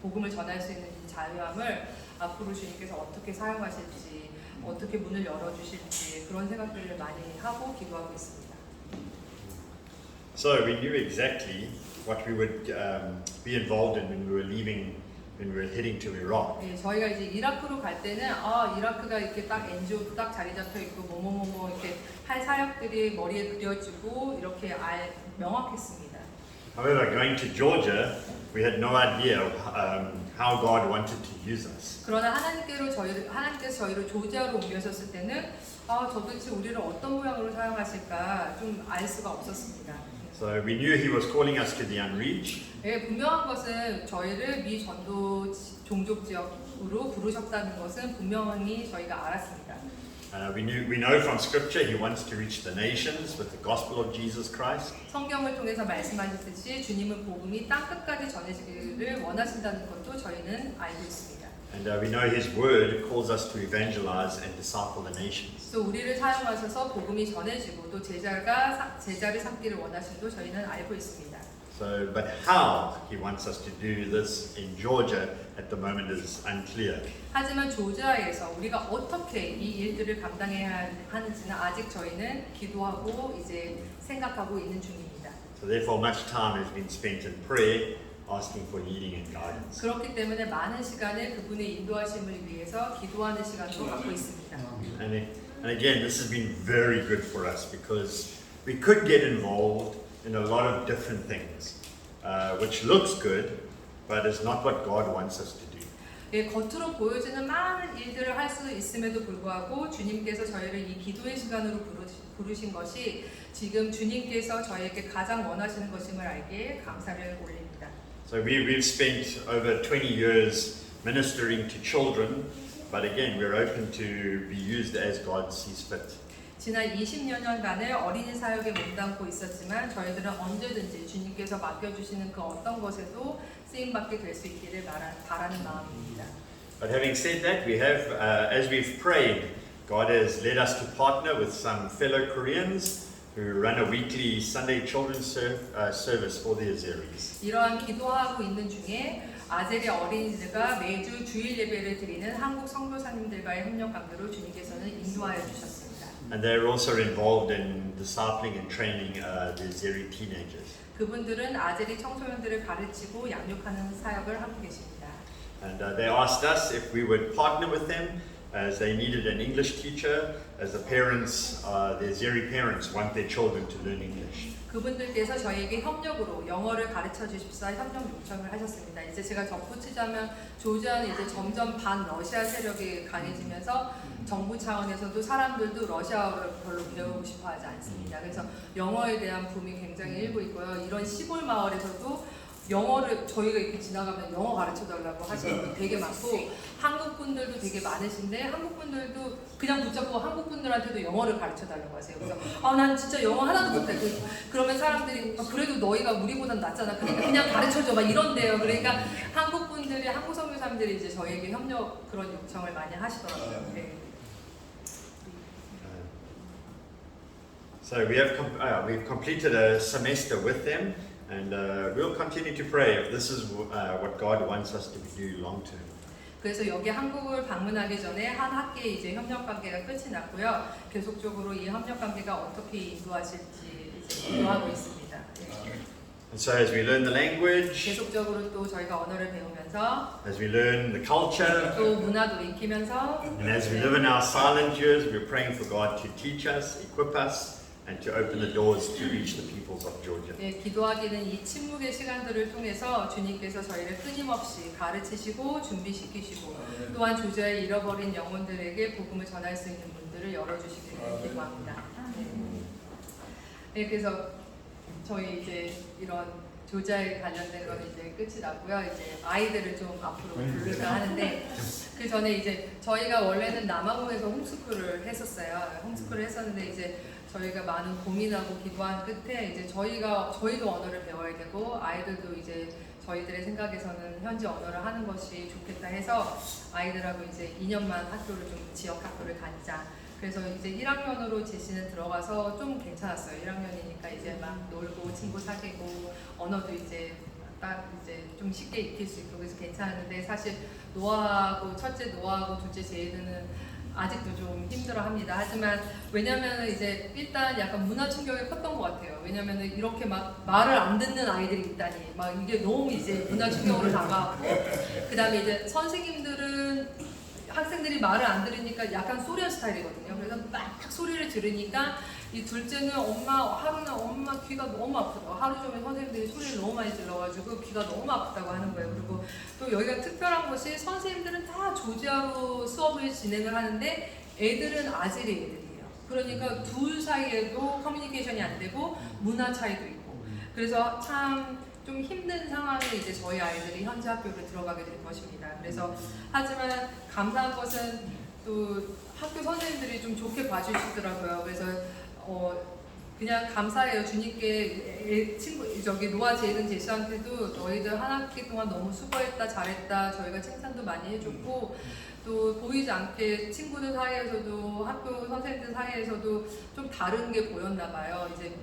복음을 전할 수 있는 이 자유함을 앞으로 주님께서 어떻게 사용하실지, 어떻게 문을 열어주실지 그런 생각들을 많이 하고 기도하고 있습니다. So we knew exactly what we would be involved in when we were heading to Iraq. 예, 저희가 이제 이라크로 갈 때는 이라크가 이렇게 딱 NGO 딱 자리 잡혀 있고 뭐뭐뭐뭐 이렇게 할 사역들이 머리에 그려지고 이렇게 명확했습니다. However, going to Georgia, we had no idea how God wanted to use us. 그러나 하나님께서 저희를 조지아로 옮겨셨을 때는 도대체 우리를 어떤 모양으로 사용하실까 좀 알 수가 없었습니다. So we knew He was calling us to the unreached. 예, 분명한 것은 저희를 미 전도 종족 지역으로 부르셨다는 것은 분명히 저희가 알았습니다. We know from Scripture He wants to reach the nations with the gospel of Jesus Christ. 성경을 통해서 말씀하셨듯이 주님은 복음이 땅 끝까지 전해지기를 원하신다는 것도 저희는 알고 있습니다. And we know His word calls us to evangelize and disciple the nations. 또 우리를 사용하셔서 복음이 전해지고 또 제자를 삼기를 원하심도 저희는 알고 있습니다. So, but how He wants us to do this in Georgia at the moment is unclear. 하지만 조지아에서 우리가 어떻게 이 일들을 감당해야 하는지는 아직 저희는 기도하고 이제 생각하고 있는 중입니다. So therefore much time has been spent in prayer, asking for leading and guidance. 그렇기 때문에 많은 시간을 그분의 인도하심을 위해서 기도하는 시간도 갖고 있습니다. And again, this has been very good for us because we could get involved in a lot of different things, which looks good, but is not what God wants us to do. 예, 겉으로 보여지는 많은 일들을 할 수 있음에도 불구하고 주님께서 저희를 이 기도의 시간으로 부르신 것이 지금 주님께서 저희에게 가장 원하시는 것임을 알기에 감사를 올립니다. So we've spent over 20 years ministering to children, but again, we're open to be used as God sees fit. 지난 20여년간을 어린이 사역에 몸담고 있었지만 저희들은 언제든지 주님께서 맡겨주시는 그 어떤 것에도 쓰임받게 될 수 있기를 바라는 마음입니다. But having said that, we have, as we've prayed, God has led us to partner with some fellow Koreans who run a weekly Sunday children's service for the Azeris. 이러한 기도하고 있는 중에 아제리 어린이들과 매주 주일 예배를 드리는 한국 선교사님들과의 협력 관계로 주님께서는 인도하여 주셨습니다. And they're also involved in discipling and training the Azeri teenagers. 그분들은 아제리 청소년들을 가르치고 양육하는 사역을 하고 계십니다. And they asked us if we would partner with them as they needed an English teacher, as the parents, the Azeri parents want their children to learn English. 그분들께서 저희에게 협력으로 영어를 가르쳐 주십사 협력 요청을 하셨습니다. 이제 제가 덧붙이자면 조지아는 이제 점점 반러시아 세력이 강해지면서 정부 차원에서도 사람들도 러시아어를 별로 배우고 싶어 하지 않습니다. 그래서 영어에 대한 붐이 굉장히 일고 있고요. 이런 시골 마을에서도 영어를 저희가 이렇게 지나가면 영어 가르쳐 달라고 하시는 분 되게 많고 한국 분들도 되게 많으신데 한국 분들도 그냥 붙잡고 한국 분들한테도 영어를 가르쳐 달라고 하세요. 그래서 난 진짜 영어 하나도 못해. 그러면 사람들이 그래도 너희가 우리보단 낫잖아. 그러니까 그냥 가르쳐줘 막 이런데요. 그러니까 한국 분들이 한국 선교사님들이 이제 저희에게 협력 그런 요청을 많이 하시더라고요. 네. So we've completed a semester with them. And we'll continue to pray if this is what God wants us to do long term. 그래서 여기 한국을 방문하기 전에 한 학기에 이제 협력 관계가 끝이 났고요. 계속적으로 이 협력 관계가 어떻게 인도하실지 이제 기도하고 있습니다. And so as we learn the language, 계속적으로 또 저희가 언어를 배우면서 as we learn the culture, 또 문화도 익히면서 and as we live in our silent years, we're praying for God to teach us, equip us, and to open the doors to reach the peoples of Georgia. 예, 기도하기는 이 침묵의 시간들을 통해서 주님께서 저희를 끊임없이 가르치시고 준비시키시고 또한 조지아에 잃어버린 영혼들에게 복음을 전할 수 있는 문들을 열어주시기를 기도합니다. 네, 그래서 저희 이제 이런 조지아에 관련된 건 이제 끝이 났고요. 이제 아이들을 좀 앞으로 부를까 하는데 그 전에 이제 저희가 원래는 남아공에서 홈스쿨을 했었어요. 홈스쿨을 했었는데 이제 저희가 많은 고민하고 기도한 끝에 이제 저희도 언어를 배워야 되고 아이들도 이제 저희들의 생각에서는 현지 언어를 하는 것이 좋겠다 해서 아이들하고 이제 2년만 학교를 좀 지역 학교를 다니자. 그래서 이제 1학년으로 제시는 들어가서 좀 괜찮았어요. 1학년이니까 이제 막 놀고 친구 사귀고 언어도 이제 딱 이제 좀 쉽게 익힐 수 있고 그래서 괜찮았는데 사실 첫째 노아하고 둘째 제이드는 아직도 좀 힘들어합니다. 하지만 왜냐면 이제 일단 약간 문화 충격이 컸던 것 같아요. 왜냐면 이렇게 막 말을 안 듣는 아이들이 있다니 막 이게 너무 이제 문화 충격으로 다가왔고 그다음에 이제 선생님들은 학생들이 말을 안 들으니까 약간 소련 스타일이거든요. 그래서 막 소리를 들으니까 이 둘째는 하루는 엄마 귀가 너무 아프다고 하루 종일 선생님들이 소리를 너무 많이 질러가지고 귀가 너무 아프다고 하는 거예요. 그리고 또 여기가 특별한 것이 선생님들은 다 조지아로 수업을 진행을 하는데 애들은 아제리 애들이에요. 그러니까 둘 사이에도 커뮤니케이션이 안 되고 문화 차이도 있고 그래서 참 좀 힘든 상황에 이제 저희 아이들이 현지 학교로 들어가게 될 것입니다. 그래서 하지만 감사한 것은 또 학교 선생님들이 좀 좋게 봐주시더라고요. 그래서 그냥 감사해요. 주님께 저기 노아 제이든 제시한테도 너희들 한 학기 동안 너무 수고했다 잘했다 저희가 칭찬도 많이 해줬고 또 보이지 않게 친구들 사이에서도 학교 선생님들 사이에서도 좀 다른 게 보였나 봐요. 이제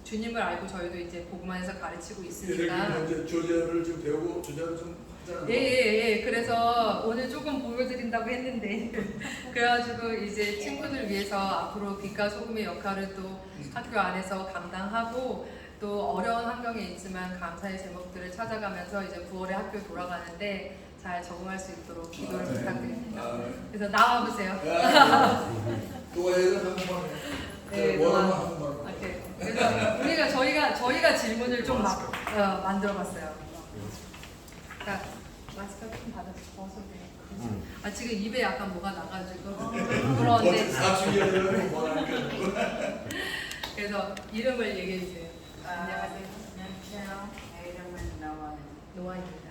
주님을 알고 저희도 이제 복음안에서 가르치고 있으니까. 이제 조지아를 좀 배우고 조지아를 좀 하잖아요. 예. 그래서 오늘 조금 보여드린다고 했는데 그래가지고 이제 친구들 위해서 앞으로 빛과 소금의 역할을 또 학교 안에서 감당하고 또 어려운 환경에 있지만 감사의 제목들을 찾아가면서 이제 9월에 학교 돌아가는데 잘 적응할 수 있도록 기도를 부탁드립니다. 그래서 나와보세요. 노아에는 한국말 네, 원어는 노아. 한국말. 오케이. 그래서 저희가 질문을 좀 만들어봤어요. 자, 마스크 좀 벗어도 돼요. 지금 입에 약간 뭐가 나가지고 그런데 사춘기라는 뭐 하는 게 그래서 이름을 얘기해 주세요. 안녕하세요. 제 이름은 노아입니다.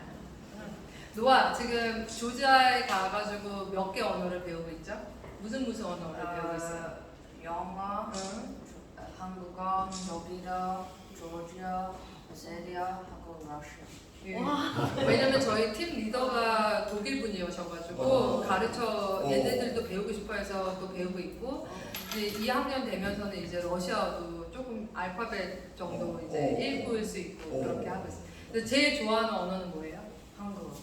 노아 지금 조지아에 가가지고 몇 개 언어를 배우고 있죠? 무슨 언어를 배우고 있어요? 영어, 한국어, 독일어, 조지아, 세리아, 하고 러시아. 예. 왜냐면 저희 팀 리더가 독일 분이셔가지고 가르쳐 얘네들도 배우고 싶어해서 또 배우고 있고 이제 2학년 되면서는 이제 러시아도 조금 알파벳 정도 이제 읽을 수 있고 그렇게 하고 있어요. 근데 제일 좋아하는 언어는 뭐예요? 한국어.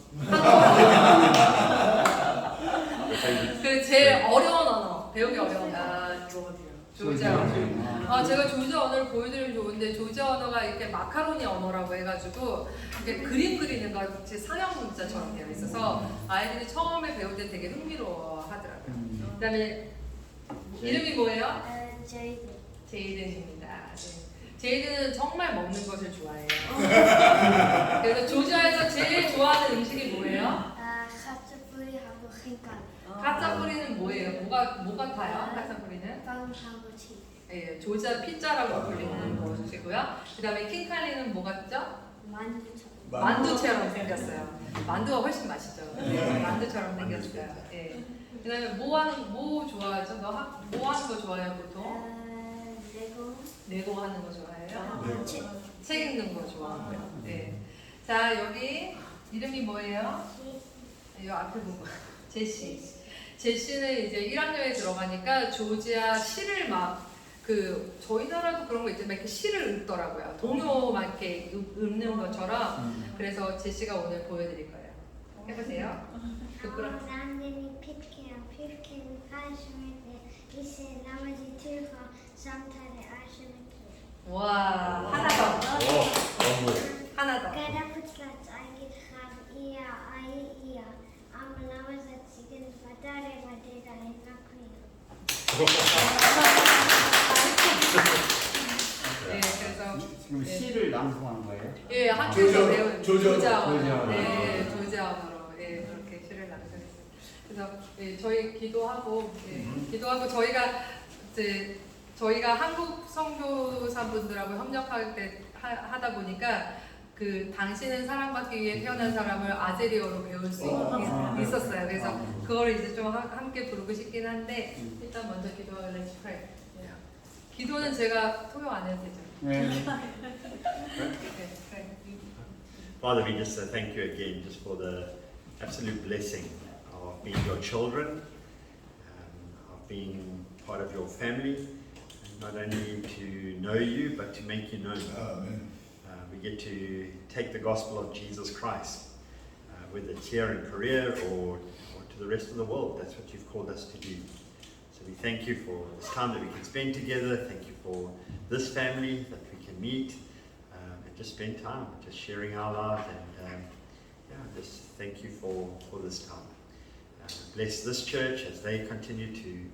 그 제일 어려운 언어 배우기 어려운 언어. 조지아 언어. 제가 조지아 언어를 보여드리면 좋은데 조지아 언어가 이렇게 마카로니 언어라고 해가지고 이렇게 그림 그리는 것 같이 상형 문자처럼 되어 있어서 아이들이 처음에 배울 때 되게 흥미로워 하더라고요. 그다음에 이름이 뭐예요? 제이든입니다. 네. 제이든은 정말 먹는 것을 좋아해요. 그래서 조지아에서 제일 좋아하는 음식이 뭐예요? 카츠푸리하고 흰간 카짜뿌리는 뭐예요? 뭐 같아요? 카짜뿌리는? 빵하고 치 예, 조지아 피자라고 불리는 것이고요. 그 다음에 킹칼리는 뭐 같죠? 만두처럼 만두처럼 생겼어요. 만두가 훨씬 맛있죠. 만두처럼 생겼어요. 예. 그 다음에 뭐 좋아하죠? 뭐 하는 거 좋아해요, 보통? 레고 내고 하는 거 좋아해요? 책 책 읽는 거 좋아하고요. 네. 자, 여기 이름이 뭐예요? 이 앞에 보고 제시. 제시는 이제 1학년에 들어가니까 조지아 시를 저희 나라도 그런 거 있지만 이렇게 시를 읽더라고요. 동요 막 이렇게 읽는 것처럼. 그래서 제시가 오늘 보여드릴 거예요. 해보세요. 부끄러워. 남들이 피켓 하시면 이제 나머지 틀과 samtale 아시면 와, 하나 더. 하나 더. Kada putlats eingetragen, ihr, ihr. Am Lauersätzigen Vadare Vadera in Nakuya. 네, 그래서 지금 시를 낭송하는 거예요? 예, 학교에서 배운 조지아 언어. 언어. 네, 조지아 언어로 예, 그렇게 시를 낭송했어요. 그래서 예, 저희 기도하고 저희가 한국 선교사분들하고 협력할 때 하다 보니까 당신은 사랑받기 위해 태어난 사람을 아제리어로 배울 수 있었어요. 그래서 그걸 이제 좀 함께 부르고 싶긴 한데 일단 먼저 기도를 Let's pray. 기도는 제가 토요 안 해도 되죠. 네. Father, we just thank you again just for the absolute blessing of being your children, of being part of your family, and not only to know you, but to make you known. 아멘. We get to take the gospel of Jesus Christ, whether it's here in Korea or to the rest of the world. That's what you've called us to do. So we thank you for this time that we can spend together. Thank you for this family that we can meet and just spend time, just sharing our lives. And just thank you for this time. Bless this church as they continue to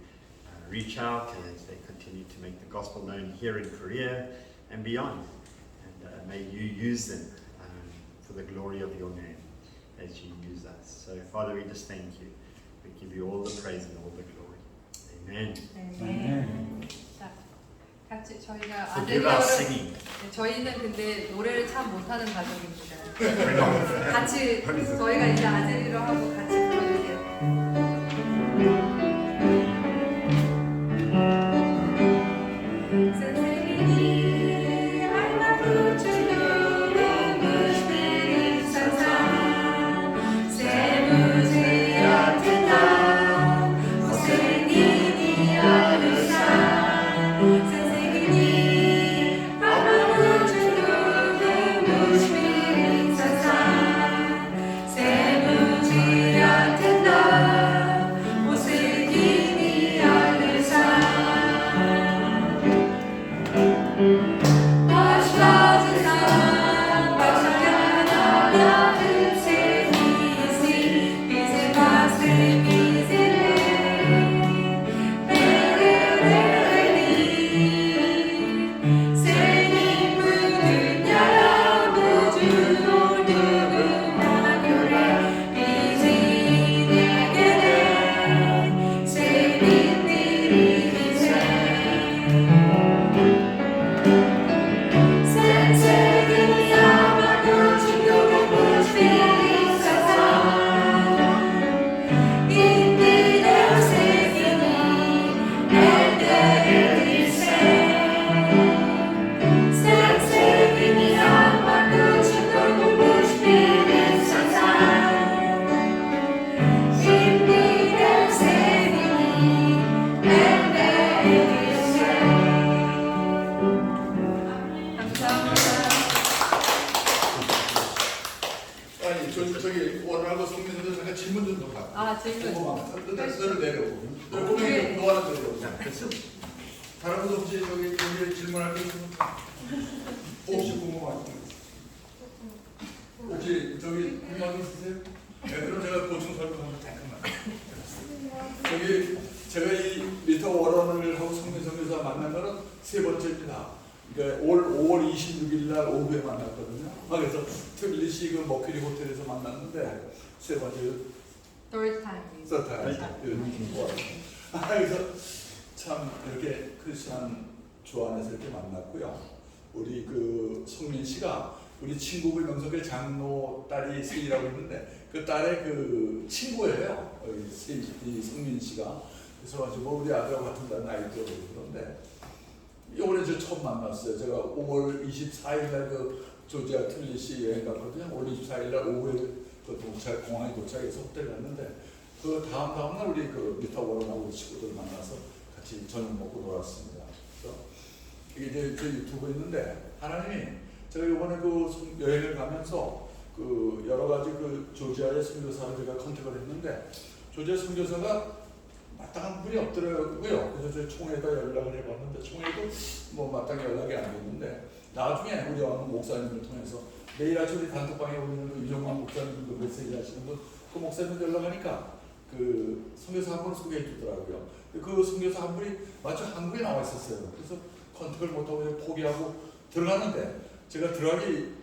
reach out, as they continue to make the gospel known here in Korea and beyond. And may you use them for the glory of your name as you use us. So Father, we just thank you. We give you all the praise and all the glory. Amen. 네. 자, 같이 저희가 Forgive our singing. 저희는 근데 노래를 참 못하는 가족입니다. 같이 저희가 이제 아제리로 하고 같이 불러주세요. 저기 원하고 성민들 잠깐 질문 좀 받고. 질문. 너를 내려오고. 너 하나 내려오고. 다른 분 혹시 저기 질문할 게 있으면 혹시 궁금한 거 혹시 저기 궁금한 게 있으세요? 네, 그럼 제가 보충 설명하면 잠깐만. 저기 제가 이 미터 워런을 하고 성민성 교사 만난 거는 세 번째입니다. 그러니까 올 5월 26일 날 오후에 만났거든요. 그래서 트빌리시 그 머큐리 호텔에서 만났는데 세 번째 Third time. 그래서 참 이렇게 크리스천 조안에서 이렇게 만났고요. 우리 그 성민 씨가 우리 친구 명석의 장로 딸이 세이라고 있는데 그 딸의 그 친구예요. 이 성민 씨가. 그래서 가지고 우리 아들하고 같은 나이죠. 그런데 이번에 저 처음 만났어요. 제가 5월 24일 날 그 조지아 트빌리시 여행 갔거든요. 5월 24일 날 오후에 그 공항에 도착해서 호텔 갔는데 그 다음 날 우리 그 미터 워런하고 친구들 만나서 같이 저녁 먹고 놀았습니다. 그래서 이게 이제 저 유튜브에 있는데 하나님이 제가 이번에 그 여행을 가면서 그 여러 가지 그 조지아의 선교사를 제가 컨택을 했는데 조지아 선교사가 마땅한 분이 없더라고요. 그래서 저희 총회에다 연락을 해봤는데 총회도 뭐 마땅히 연락이 안 됐는데 나중에 우리 어느 목사님을 통해서 내일 아침 우리 단톡방에 오는 그 유정만 목사님도 메시지 하시는 분 그 목사님 연락하니까 그 선교사 한 분을 소개해 주더라고요. 그 선교사 한 분이 마치 한국에 나와 있었어요. 그래서 컨택을 못하고 포기하고 들어갔는데 제가 들어가기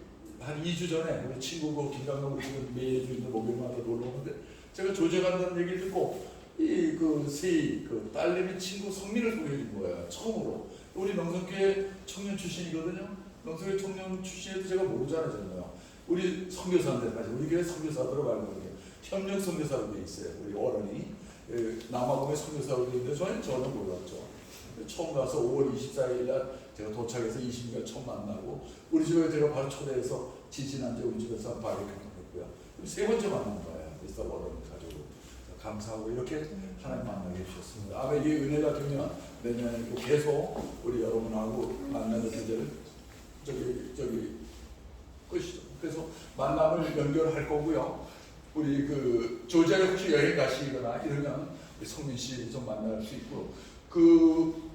한 2주 전에 우리 친구 그 김강동 지금 매주 있는 목요일마다 놀러 오는데 제가 조제 간다는 얘기를 듣고 이 그 세이 그 딸내미 친구 성민을 소개해 준 거예요. 처음으로. 우리 명성교회 청년 출신이거든요. 명성교회 청년 출신에도 제가 모르잖아요. 전혀. 우리 선교사인데까지 우리 교회 선교사들을 말고 이렇게 협력 선교사로 돼 있어요. 우리 어른이 남아공의 선교사로 돼 있는데 저는 몰랐죠. 처음 가서 5월 24일 날 제가 도착해서 20년 처음 만나고 우리 집에 제가 바로 초대해서 지지난주에 우리 집에서 바리케이트 했고요. 세 번째 만난 거예요. 미스터 워런 가지고 감사하고 이렇게 하나님 만나게 해주셨습니다. 아마 이게 은혜가 되면 내년에 계속 우리 여러분하고 만나는 계절을 저기 끝이죠. 그래서 만남을 연결할 거고요. 우리 그 조지아에 혹시 여행 가시거나 이러면 우리 성민 씨 좀 만날 수 있고 그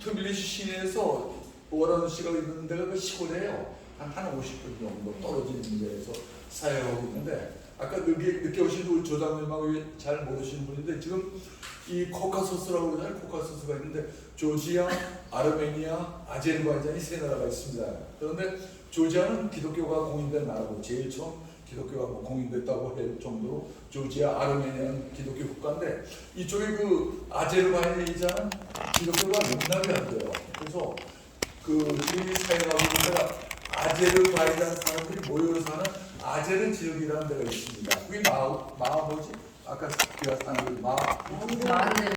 트빌리시 시내에서 워런 씨가 있는 데가 그 시골이에요. 한 50분 정도 떨어진 데에서 사역하고 있는데 아까 늦게 오신 우리 조장님하고 잘 모르시는 분인데 지금 이 코카소스라고 그러잖아요. 코카소스가 있는데 조지아, 아르메니아, 아제르바이잔이 세 나라가 있습니다. 그런데 조지아는 기독교가 공인된 나라고 제일 처음 기독교가 공인됐다고 할 정도로 조지아, 아르메니아는 기독교 국가인데 이쪽에 그 아제르바이잔은 기독교가 용납이 안 돼요. 그래서 그 지금 사역하고 있는 데가 아제르바이잔 사람들이 모여 사는 아제르 지역이라는 데가 있습니다. 그게 뭐지? 아까 제가 사는 마흔